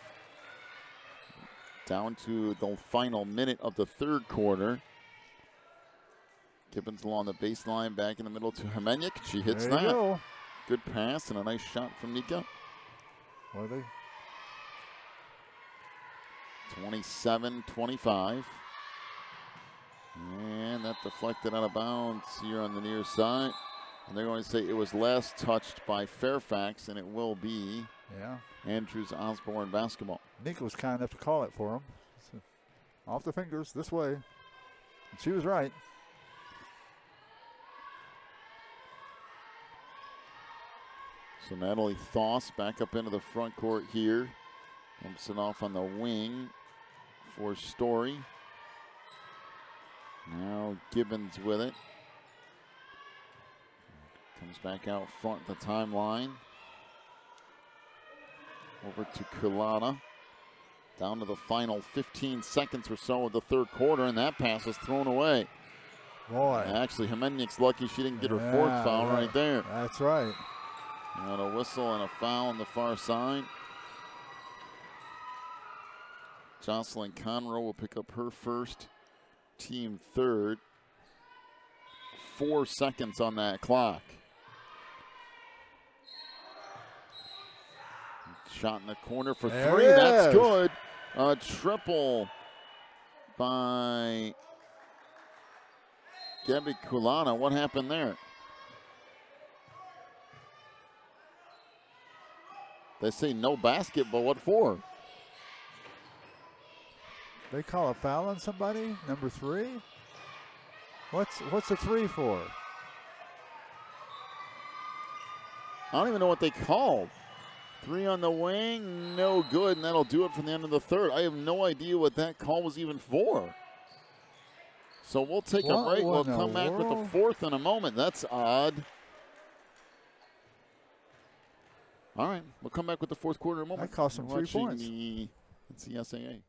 Down to the final minute of the third quarter. Gibbons along the baseline, back in the middle to Hemenyuk. She hits that.
Go.
Good pass and a nice shot from Nika.
What are they?
27-25. And that deflected out of bounds here on the near side. And they're going to say it was last touched by Fairfax, and it will be Andrews Osborne basketball.
Nika was kind enough to call it for him. So, off the fingers, this way. And she was right.
So Natalie Thoss back up into the front court here. Dumps it off on the wing for Story. Now Gibbons with it. Comes back out front the timeline. Over to Kulana. Down to the final 15 seconds or so of the third quarter, and that pass is thrown away.
Boy.
Actually, Hemenyuk's lucky she didn't get her fourth foul right there.
That's right.
And a whistle and a foul on the far side. Jocelyn Conroe will pick up her first, team third. 4 seconds on that clock. Shot in the corner for three. That's good. A triple by Gabby Kulana. What happened there? They say no basket, but what for?
They call a foul on somebody? Number 3? What's a 3 for?
I don't even know what they called. 3 on the wing, no good, and that'll do it from the end of the third. I have no idea what that call was even for. So we'll take a break. We'll come back with the fourth in a moment. That's odd. All right, we'll come back with the fourth quarter in a moment.
That cost them 3 points.
It's the SAA.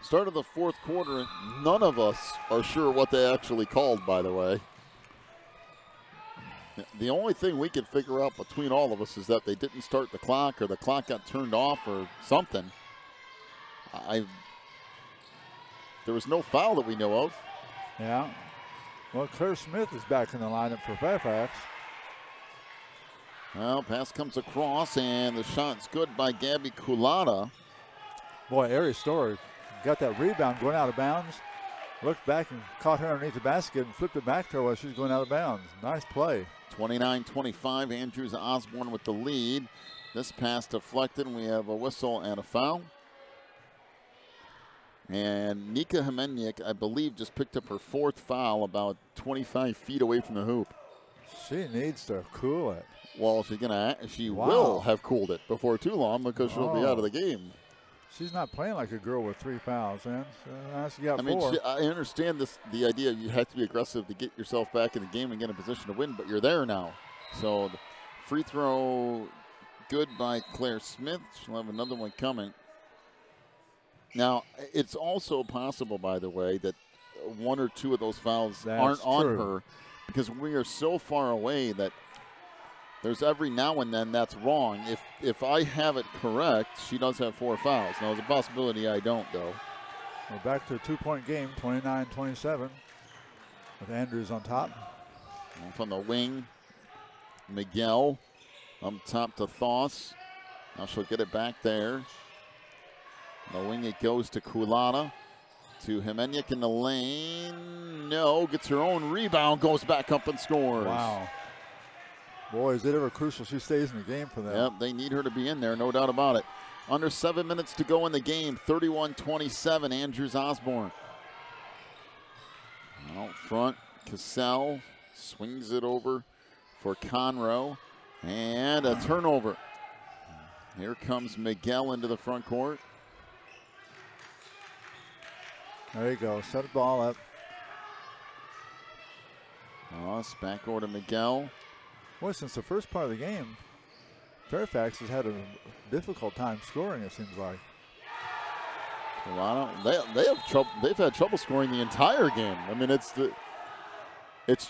Start of the fourth quarter, none of us are sure what they actually called, by the way. The only thing we could figure out between all of us is that they didn't start the clock or the clock got turned off or something. There was no foul that we know of.
Yeah. Well, Claire Smith is back in the lineup for Fairfax.
Well, pass comes across, and the shot's good by Gabby Kulata.
Boy, Ari Story got that rebound going out of bounds. Looked back and caught her underneath the basket and flipped it back to her while she was going out of bounds. Nice play.
29-25, Andrews Osborne with the lead. This pass deflected, and we have a whistle and a foul. And Nika Hemenyik, I believe, just picked up her fourth foul about 25 feet away from the hoop.
She needs to cool it.
Well, she will have cooled it before too long because she'll be out of the game.
She's not playing like a girl with 3 fouls, man. So she got 4.
I understand the idea you have to be aggressive to get yourself back in the game and get in a position to win, but you're there now. So the free throw good by Claire Smith. She'll have another one coming. Now, it's also possible, by the way, that 1 or 2 of those fouls aren't on her because we are so far away that there's every now and then that's wrong. If I have it correct, she does have 4 fouls. Now, there's a possibility I don't, though.
We're back to a 2-point game, 29-27, with Andrews on top.
Off on the wing, Miguel up top to Thoss. Now she'll get it back there. On the wing it goes to Kulana. To Hemenyik in the lane. No, gets her own rebound, goes back up and scores.
Wow. Boy, is it ever crucial she stays in the game for them.
Yep, they need her to be in there, no doubt about it. Under 7 minutes to go in the game, 31-27, Andrews Osborne. Out front, Cassell swings it over for Conroe, and a turnover. Here comes Miguel into the front court.
There you go, set the ball up.
Ross back over to Miguel.
Boy, since the first part of the game, Fairfax has had a difficult time scoring, it seems like.
They have trouble. They've had trouble scoring the entire game. I mean, it's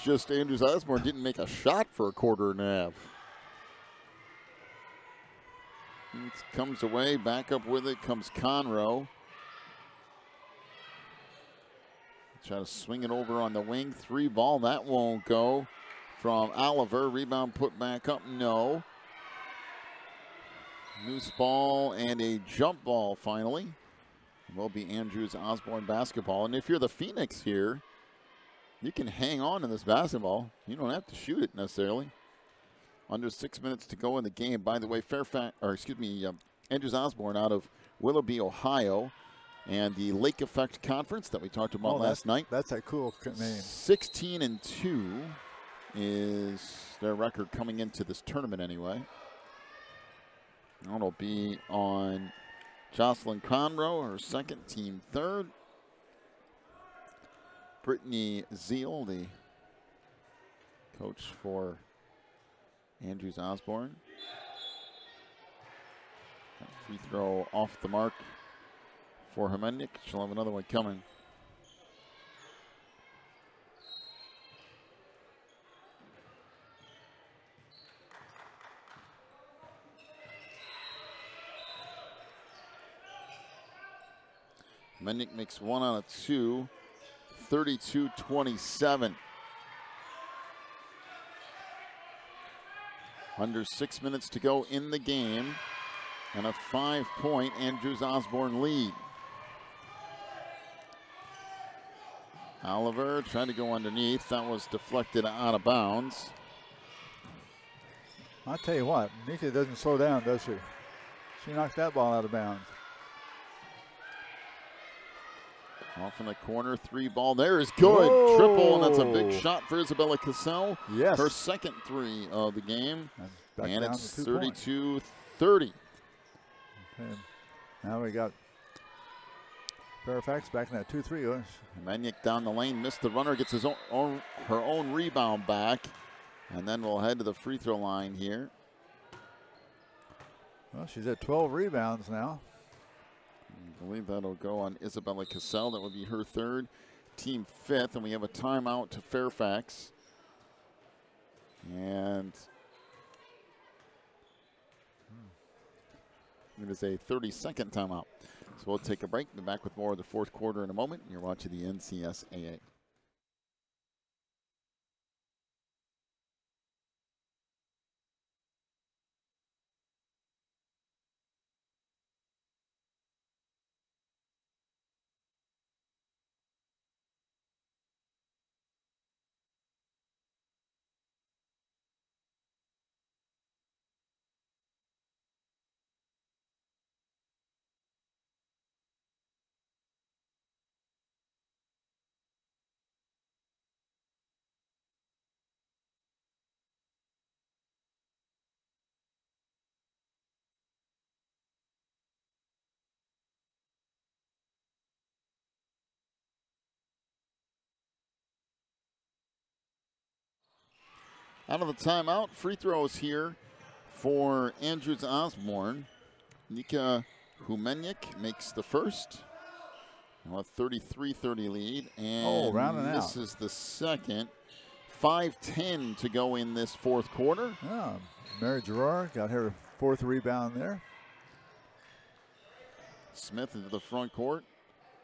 just Andrews Osborne didn't make a shot for a quarter and a half. It comes away, back up with it comes Conroe. Try to swing it over on the wing. 3 ball, that won't go from Oliver. Rebound put back up, no. Loose ball and a jump ball finally. It will be Andrews Osborne basketball. And if you're the Phoenix here, you can hang on to this basketball. You don't have to shoot it necessarily. Under 6 minutes to go in the game. By the way, Andrews Osborne out of Willoughby, Ohio, and the Lake Effect Conference that we talked about last night.
That's a cool name.
16-2 is their record coming into this tournament anyway. That'll be on Jocelyn Conroe, her second, team third. Brittany Zeal, the coach for Andrews Osborne. That free throw off the mark for Hemendik. She'll have another one coming. Hemendik makes 1 out of 2, 32-27. Under 6 minutes to go in the game, and a 5-point Andrews Osborne lead. Oliver trying to go underneath. That was deflected out of bounds.
I'll tell you what, Nika doesn't slow down, does she? She knocked that ball out of bounds.
Off in the corner, 3 ball there is good.
Whoa.
Triple, and that's a big shot for Isabella Cassell.
Yes.
Her second 3 of the game. And it's 32-30.
Okay. Now we got Fairfax back in that 2-3.
Hemendik down the lane, missed the runner, gets her own rebound back. And then we'll head to the free throw line here.
Well, she's at 12 rebounds now.
I believe that'll go on Isabella Cassell. That would be her third, team fifth, and we have a timeout to Fairfax. And it is a 30-second timeout. So we'll take a break. Be back with more of the fourth quarter in a moment. You're watching the NCSAA. Out of the timeout, free throws here for Andrews Osborne. Nika Hemendik makes the first. Now a 33-30 lead. And
rounding out.
This is the second. 5:10 to go in this fourth quarter.
Yeah, Mary Gerard got her fourth rebound there.
Smith into the front court.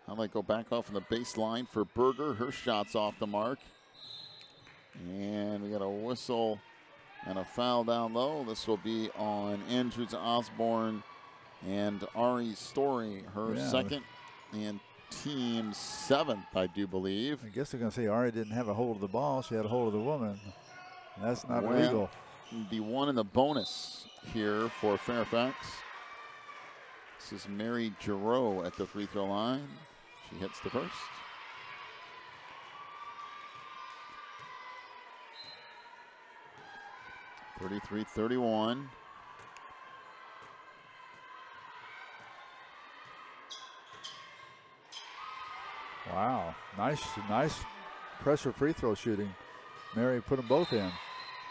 How they go back off on the baseline for Berger. Her shot's off the mark. And we got a whistle and a foul down low. This will be on Andrews Osborne and Ari Story, her second and team seventh, I do believe.
I guess they're going to say Ari didn't have a hold of the ball. She had a hold of the woman. That's not illegal.
The one in the bonus here for Fairfax. This is Mary Giroux at the free throw line. She hits the first. (33-31).
Wow, nice pressure free throw shooting. Mary put them both in.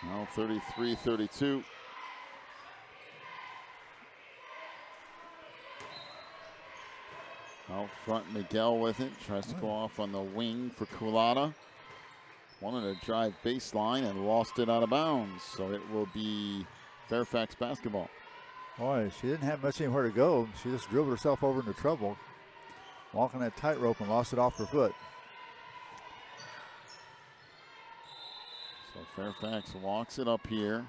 Now 33-32. Out front, Miguel with it. Tries to go off on the wing for Kulata. Wanted to drive baseline and lost it out of bounds. So it will be Fairfax basketball.
Boy, she didn't have much anywhere to go. She just dribbled herself over into trouble. Walking that tightrope and lost it off her foot.
So Fairfax walks it up here.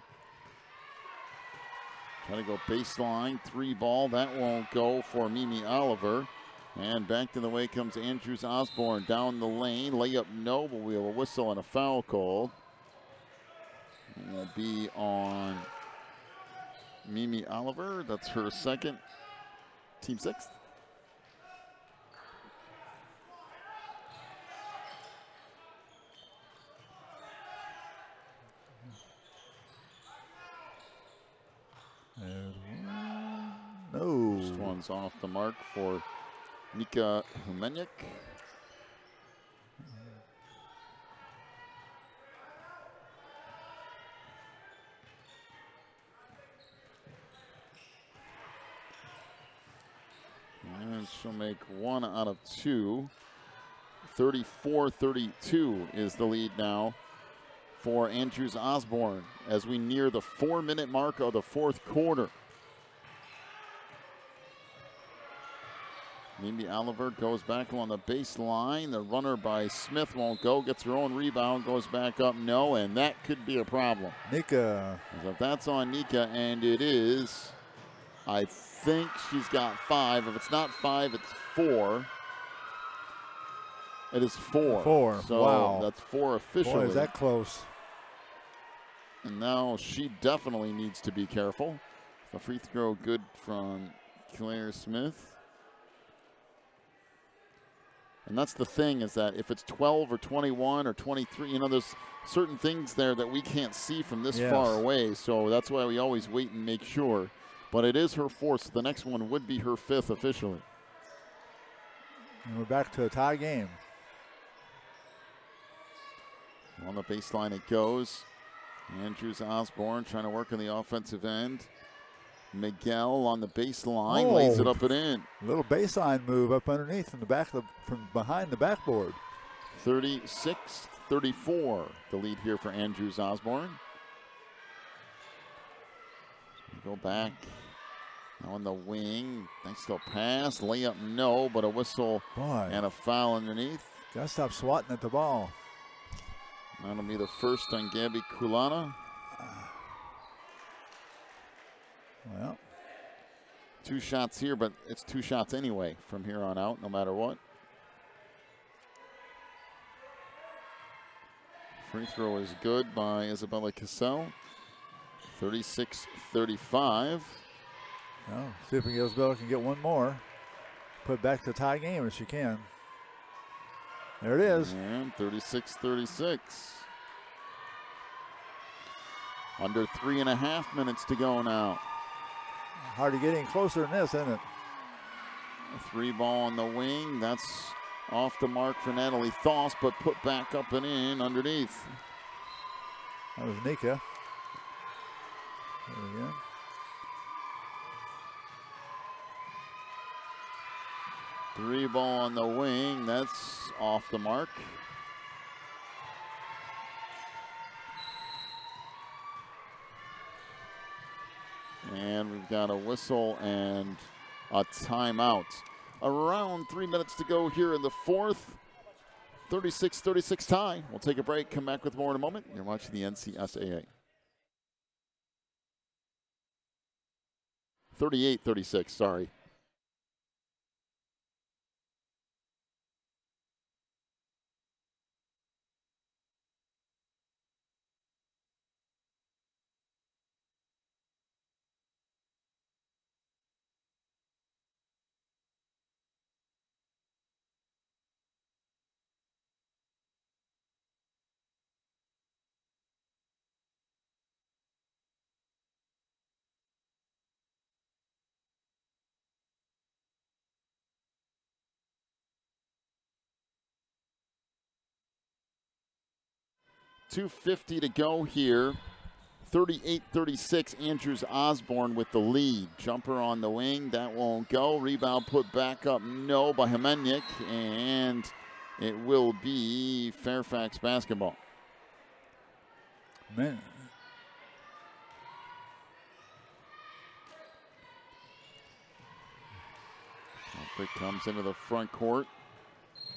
Trying to go baseline, 3 ball. That won't go for Mimi Oliver. And back to the way comes Andrews Osborne down the lane. Layup no, but we have a whistle and a foul call. It will be on Mimi Oliver. That's her second, team 6th.
No.
First one's off the mark for Nika Humeniuk. And she'll make 1 out of 2. 34-32 is the lead now for Andrews Osborne as we near the 4-minute mark of the 4th quarter. Mimi Oliver goes back along the baseline. The runner by Smith won't go. Gets her own rebound. Goes back up. No, and that could be a problem.
Nika.
If that's on Nika, and it is, I think she's got 5. If it's not 5, it's 4. It is 4.
4.
So
wow.
that's 4 officially.
Boy, is that close.
And now she definitely needs to be careful. The free throw good from Claire Smith. And that's the thing, is that if it's 12 or 21 or 23, you know, there's certain things there that we can't see from this far away. So that's why we always wait and make sure. But it is her 4th, so the next one would be her 5th officially.
And we're back to a tie game.
On the baseline it goes. Andrews Osborne trying to work on the offensive end. Miguel on the baseline, lays it up and in.
Little baseline move up underneath from the back from behind the backboard.
36-34, the lead here for Andrews Osborne. Go back now on the wing. Nice little pass, layup no, but a whistle and a foul underneath.
Gotta stop swatting at the ball.
That'll be the first on Gabby Kulana.
Well,
2 shots here, but it's 2 shots anyway from here on out, no matter what. Free throw is good by Isabella Cassell. 36-35.
Well, see if Isabella can get one more. Put it back to tie game if she can. There it is.
And 36-36. Under 3.5 minutes to go now.
Hard to get any closer than this, isn't it?
A 3 ball on the wing. That's off the mark for Natalie Thoss, but put back up and in underneath.
That was Nika. There we go.
Three ball on the wing. That's off the mark. And we've got a whistle and a timeout. Around 3 minutes to go here in the 4th. 36-36 tie. We'll take a break, come back with more in a moment. You're watching the NCSAA. 38-36, sorry. .250 to go here. 38-36, Andrews Osborne with the lead. Jumper on the wing, that won't go. Rebound put back up, no, by Humeniuk, and it will be Fairfax basketball.
Man.
It comes into the front court.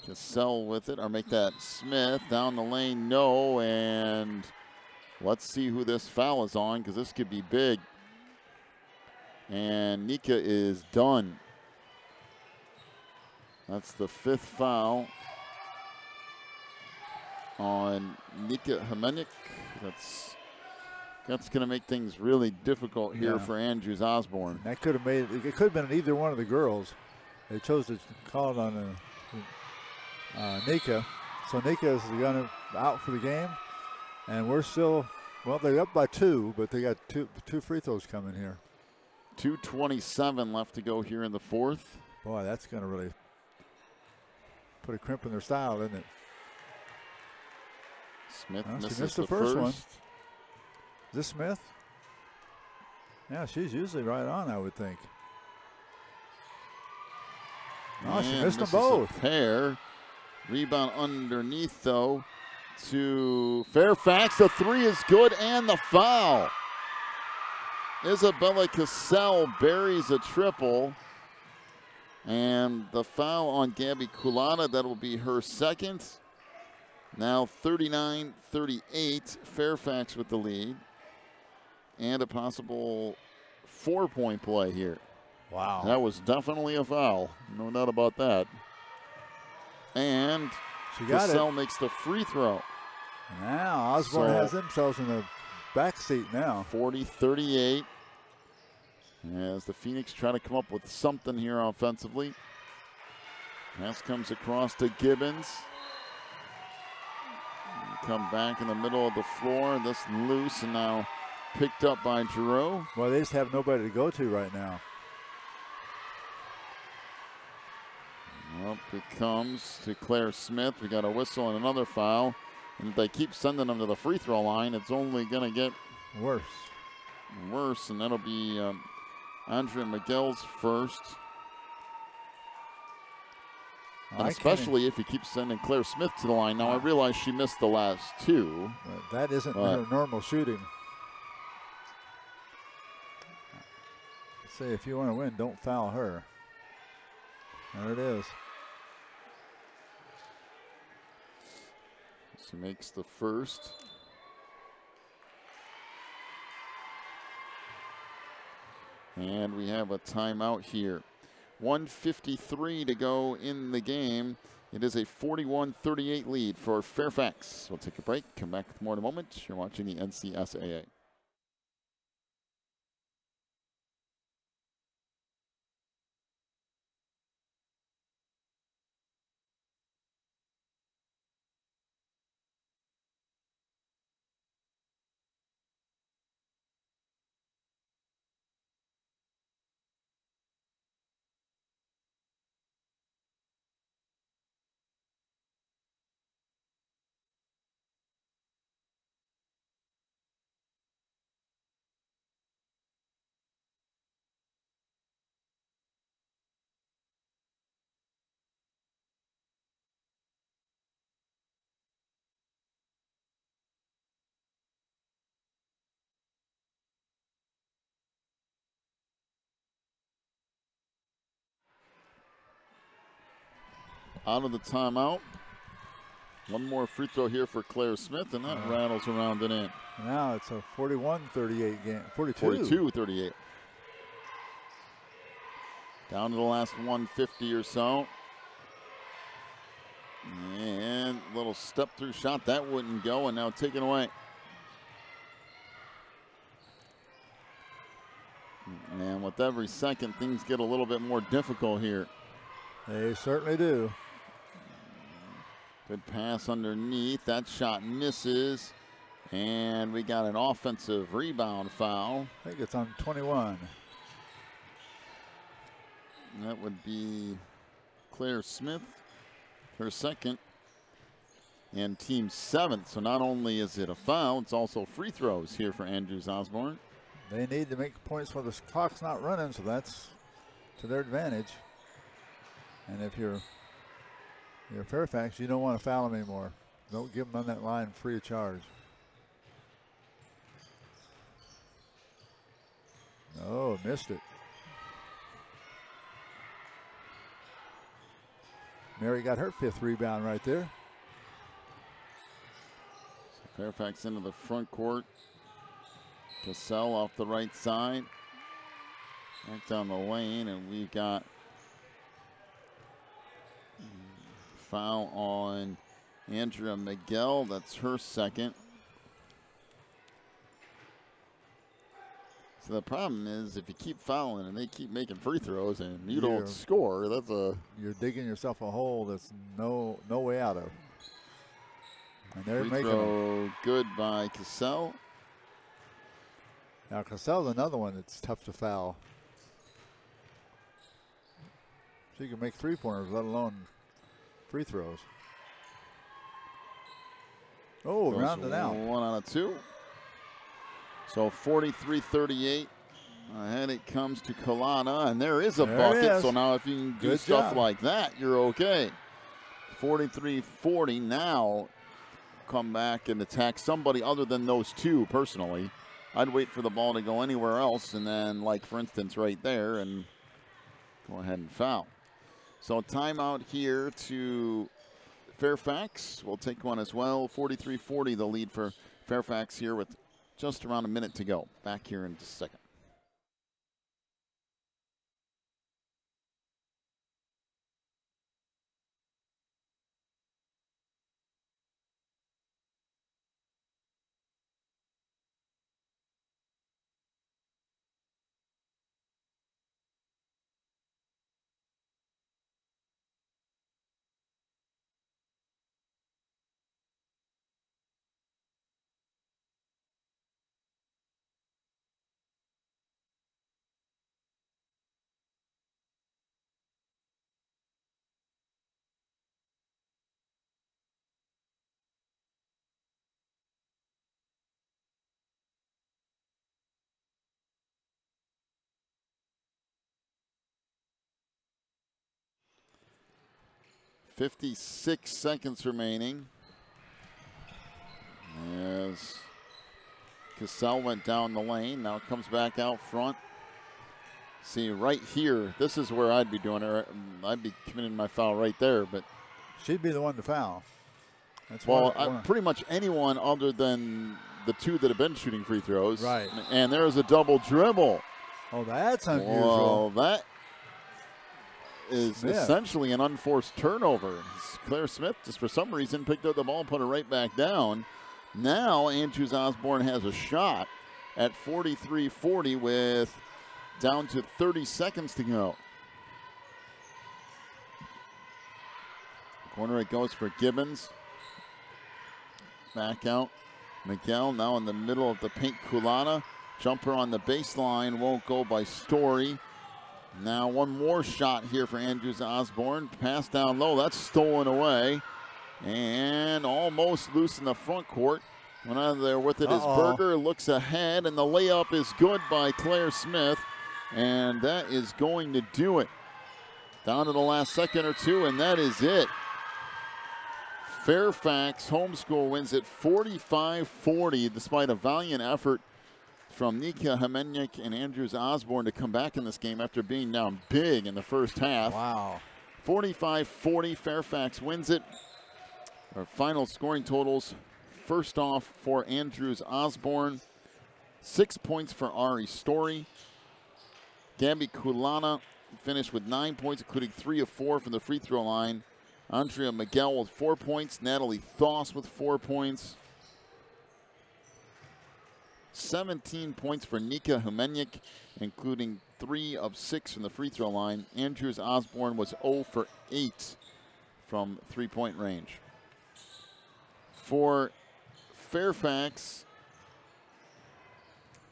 Cassell with it, or make that Smith down the lane, no, and Let's see who this foul is on, because this could be big. And Nika is done. That's the 5th foul on Nika Hemenik. That's going to make things really difficult here for Andrews Osborne.
That could have made it. It could have been either one of the girls. They chose to call it on Nika. So Nika is going to out for the game, and we're still, well, they're up by 2, but they got two free throws coming here.
2:27 left to go here in the 4th.
Boy, that's going to really put a crimp in their style, isn't it?
Smith
she
missed
the first one. Is this Smith? Yeah, she's usually right on, I would think. Oh, she missed them both.
A pair. Rebound underneath, though, to Fairfax. The 3 is good, and the foul. Isabella Cassell buries a triple. And the foul on Gabby Kulana, that will be her 2nd. Now 39-38, Fairfax with the lead. And a possible 4-point play here.
Wow.
That was definitely a foul. No doubt about that. And Cassell makes the free throw.
Now Osborne has themselves in the back seat now.
40-38. As the Phoenix try to come up with something here offensively. Pass comes across to Gibbons. Come back in the middle of the floor. This loose and now picked up by Giroux.
Well, they just have nobody to go to right now.
Up it comes to Claire Smith. We got a whistle and another foul. And if they keep sending them to the free throw line, it's only going to get
worse.
And that'll be Andrea Miguel's first. And especially if he keeps sending Claire Smith to the line. Now, I realize she missed the last 2.
But that isn't her normal shooting. Say, if you want to win, don't foul her. There it is.
She makes the first. And we have a timeout here. 1:53 to go in the game. It is a 41-38 lead for Fairfax. We'll take a break, come back with more in a moment. You're watching the NCSAA. Out of the timeout. One more free throw here for Claire Smith, and that rattles around and in.
Now it's a 41-38 game.
42-38. Down to the last 150 or so. And a little step-through shot. That wouldn't go, and now taken away. And with every second, things get a little bit more difficult here.
They certainly do.
Good pass underneath. That shot misses. And we got an offensive rebound foul.
I think it's on 21.
That would be Claire Smith, her 2nd, and team 7th. So not only is it a foul, it's also free throws here for Andrews Osborne.
They need to make points while the clock's not running, so that's to their advantage. And if you're Fairfax, you don't want to foul them anymore. Don't give them on that line free of charge. Oh, missed it. Mary got her 5th rebound right there.
Fairfax into the front court. Cassell off the right side. Back down the lane, and we've got foul on Andrea Miguel. That's her second. So the problem is, if you keep fouling and they keep making free throws and you don't score, that's
you're digging yourself a hole that's no way out of. And they're
free throw good by Cassell.
Now Cassell's another one that's tough to foul. She can make three-pointers, let alone free throws. Oh, rounded out.
1 out of 2. So 43-38. Ahead it comes to Kalana, and there is a bucket. So now if you can do stuff like that, you're okay. 43-40 now. Come back and attack somebody other than those two, personally. I'd wait for the ball to go anywhere else, and then, like, for instance, right there, and go ahead and foul. So timeout here to Fairfax. We'll take one as well. 43-40, the lead for Fairfax here with just around a minute to go. Back here in just a second. .56 seconds remaining as Cassell went down the lane. Now comes back out front. See, right here, this is where I'd be doing it. I'd be committing my foul right there, but
she'd be the one to foul.
That's pretty much anyone other than the two that have been shooting free throws.
Right.
And there's a double dribble.
Oh, that's unusual.
Well, that is essentially an unforced turnover. Claire Smith, just for some reason, picked up the ball and put it right back down. Now Andrews Osborne has a shot at 43-40 with down to 30 seconds to go. Corner it goes for Gibbons. Back out. Miguel now in the middle of the paint. Kulana. Jumper on the baseline won't go by Story. Now one more shot here for Andrews Osborne. Pass down low. That's stolen away. And almost loose in the front court. Went out of there with it is Berger. Looks ahead, and the layup is good by Claire Smith. And that is going to do it. Down to the last second or two, and that is it. Fairfax Homeschool wins it 45-40 despite a valiant effort from Nika Hemenyuk and Andrews Osborne to come back in this game after being down big in the first half.
Wow.
45-40, Fairfax wins it. Our final scoring totals, first off for Andrews Osborne, 6 points for Ari Story. Gabby Kulana finished with 9 points, including 3 of 4 from the free throw line. Andrea Miguel with 4 points. Natalie Thoss with 4 points. 17 points for Nika Hemenyuk, including 3 of 6 from the free throw line. Andrews Osborne was 0 for 8 from three-point range. For Fairfax,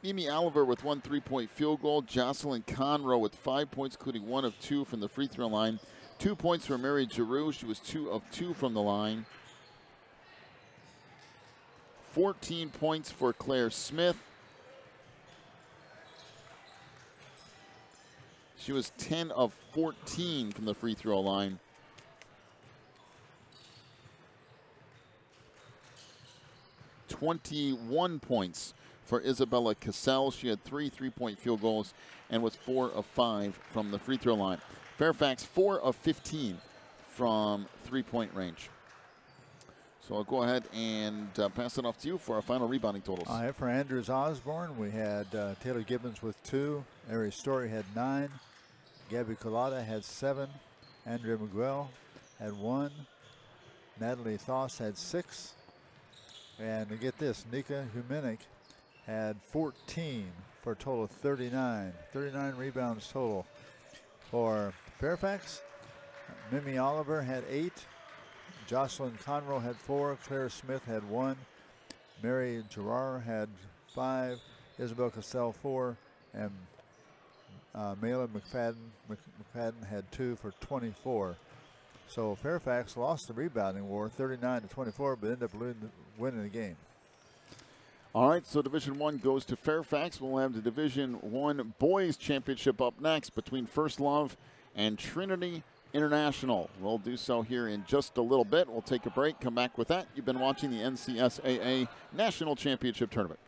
Mimi Oliver with 1 3-point field goal. Jocelyn Conroe with 5 points, including 1 of 2 from the free throw line. 2 points for Mary Giroux. She was 2 of 2 from the line. 14 points for Claire Smith. She was 10 of 14 from the free throw line. 21 points for Isabella Cassell. She had 3 3-point field goals and was 4 of 5 from the free throw line. Fairfax 4 of 15 from 3-point range. So I'll go ahead and pass it off to you for our final rebounding totals.
All right, for Andrews Osborne, we had Taylor Gibbons with 2. Ari Story had 9. Gabby Collada had 7. Andrea Miguel had 1. Natalie Thoss had 6. And to get this, Nika Humenik had 14 for a total of 39. 39 rebounds total. For Fairfax, Mimi Oliver had 8. Jocelyn Conroe had 4. Claire Smith had 1. Mary Gerard had 5. Isabel Cassell 4. And Mayla McFadden had 2 for 24. So Fairfax lost the rebounding war 39-24, but ended up winning the game.
All right, so Division I goes to Fairfax. We'll have the Division I Boys Championship up next between First Love and Trinity International. We'll do so here in just a little bit. We'll take a break, come back with that. You've been watching the NCSAA National Championship Tournament.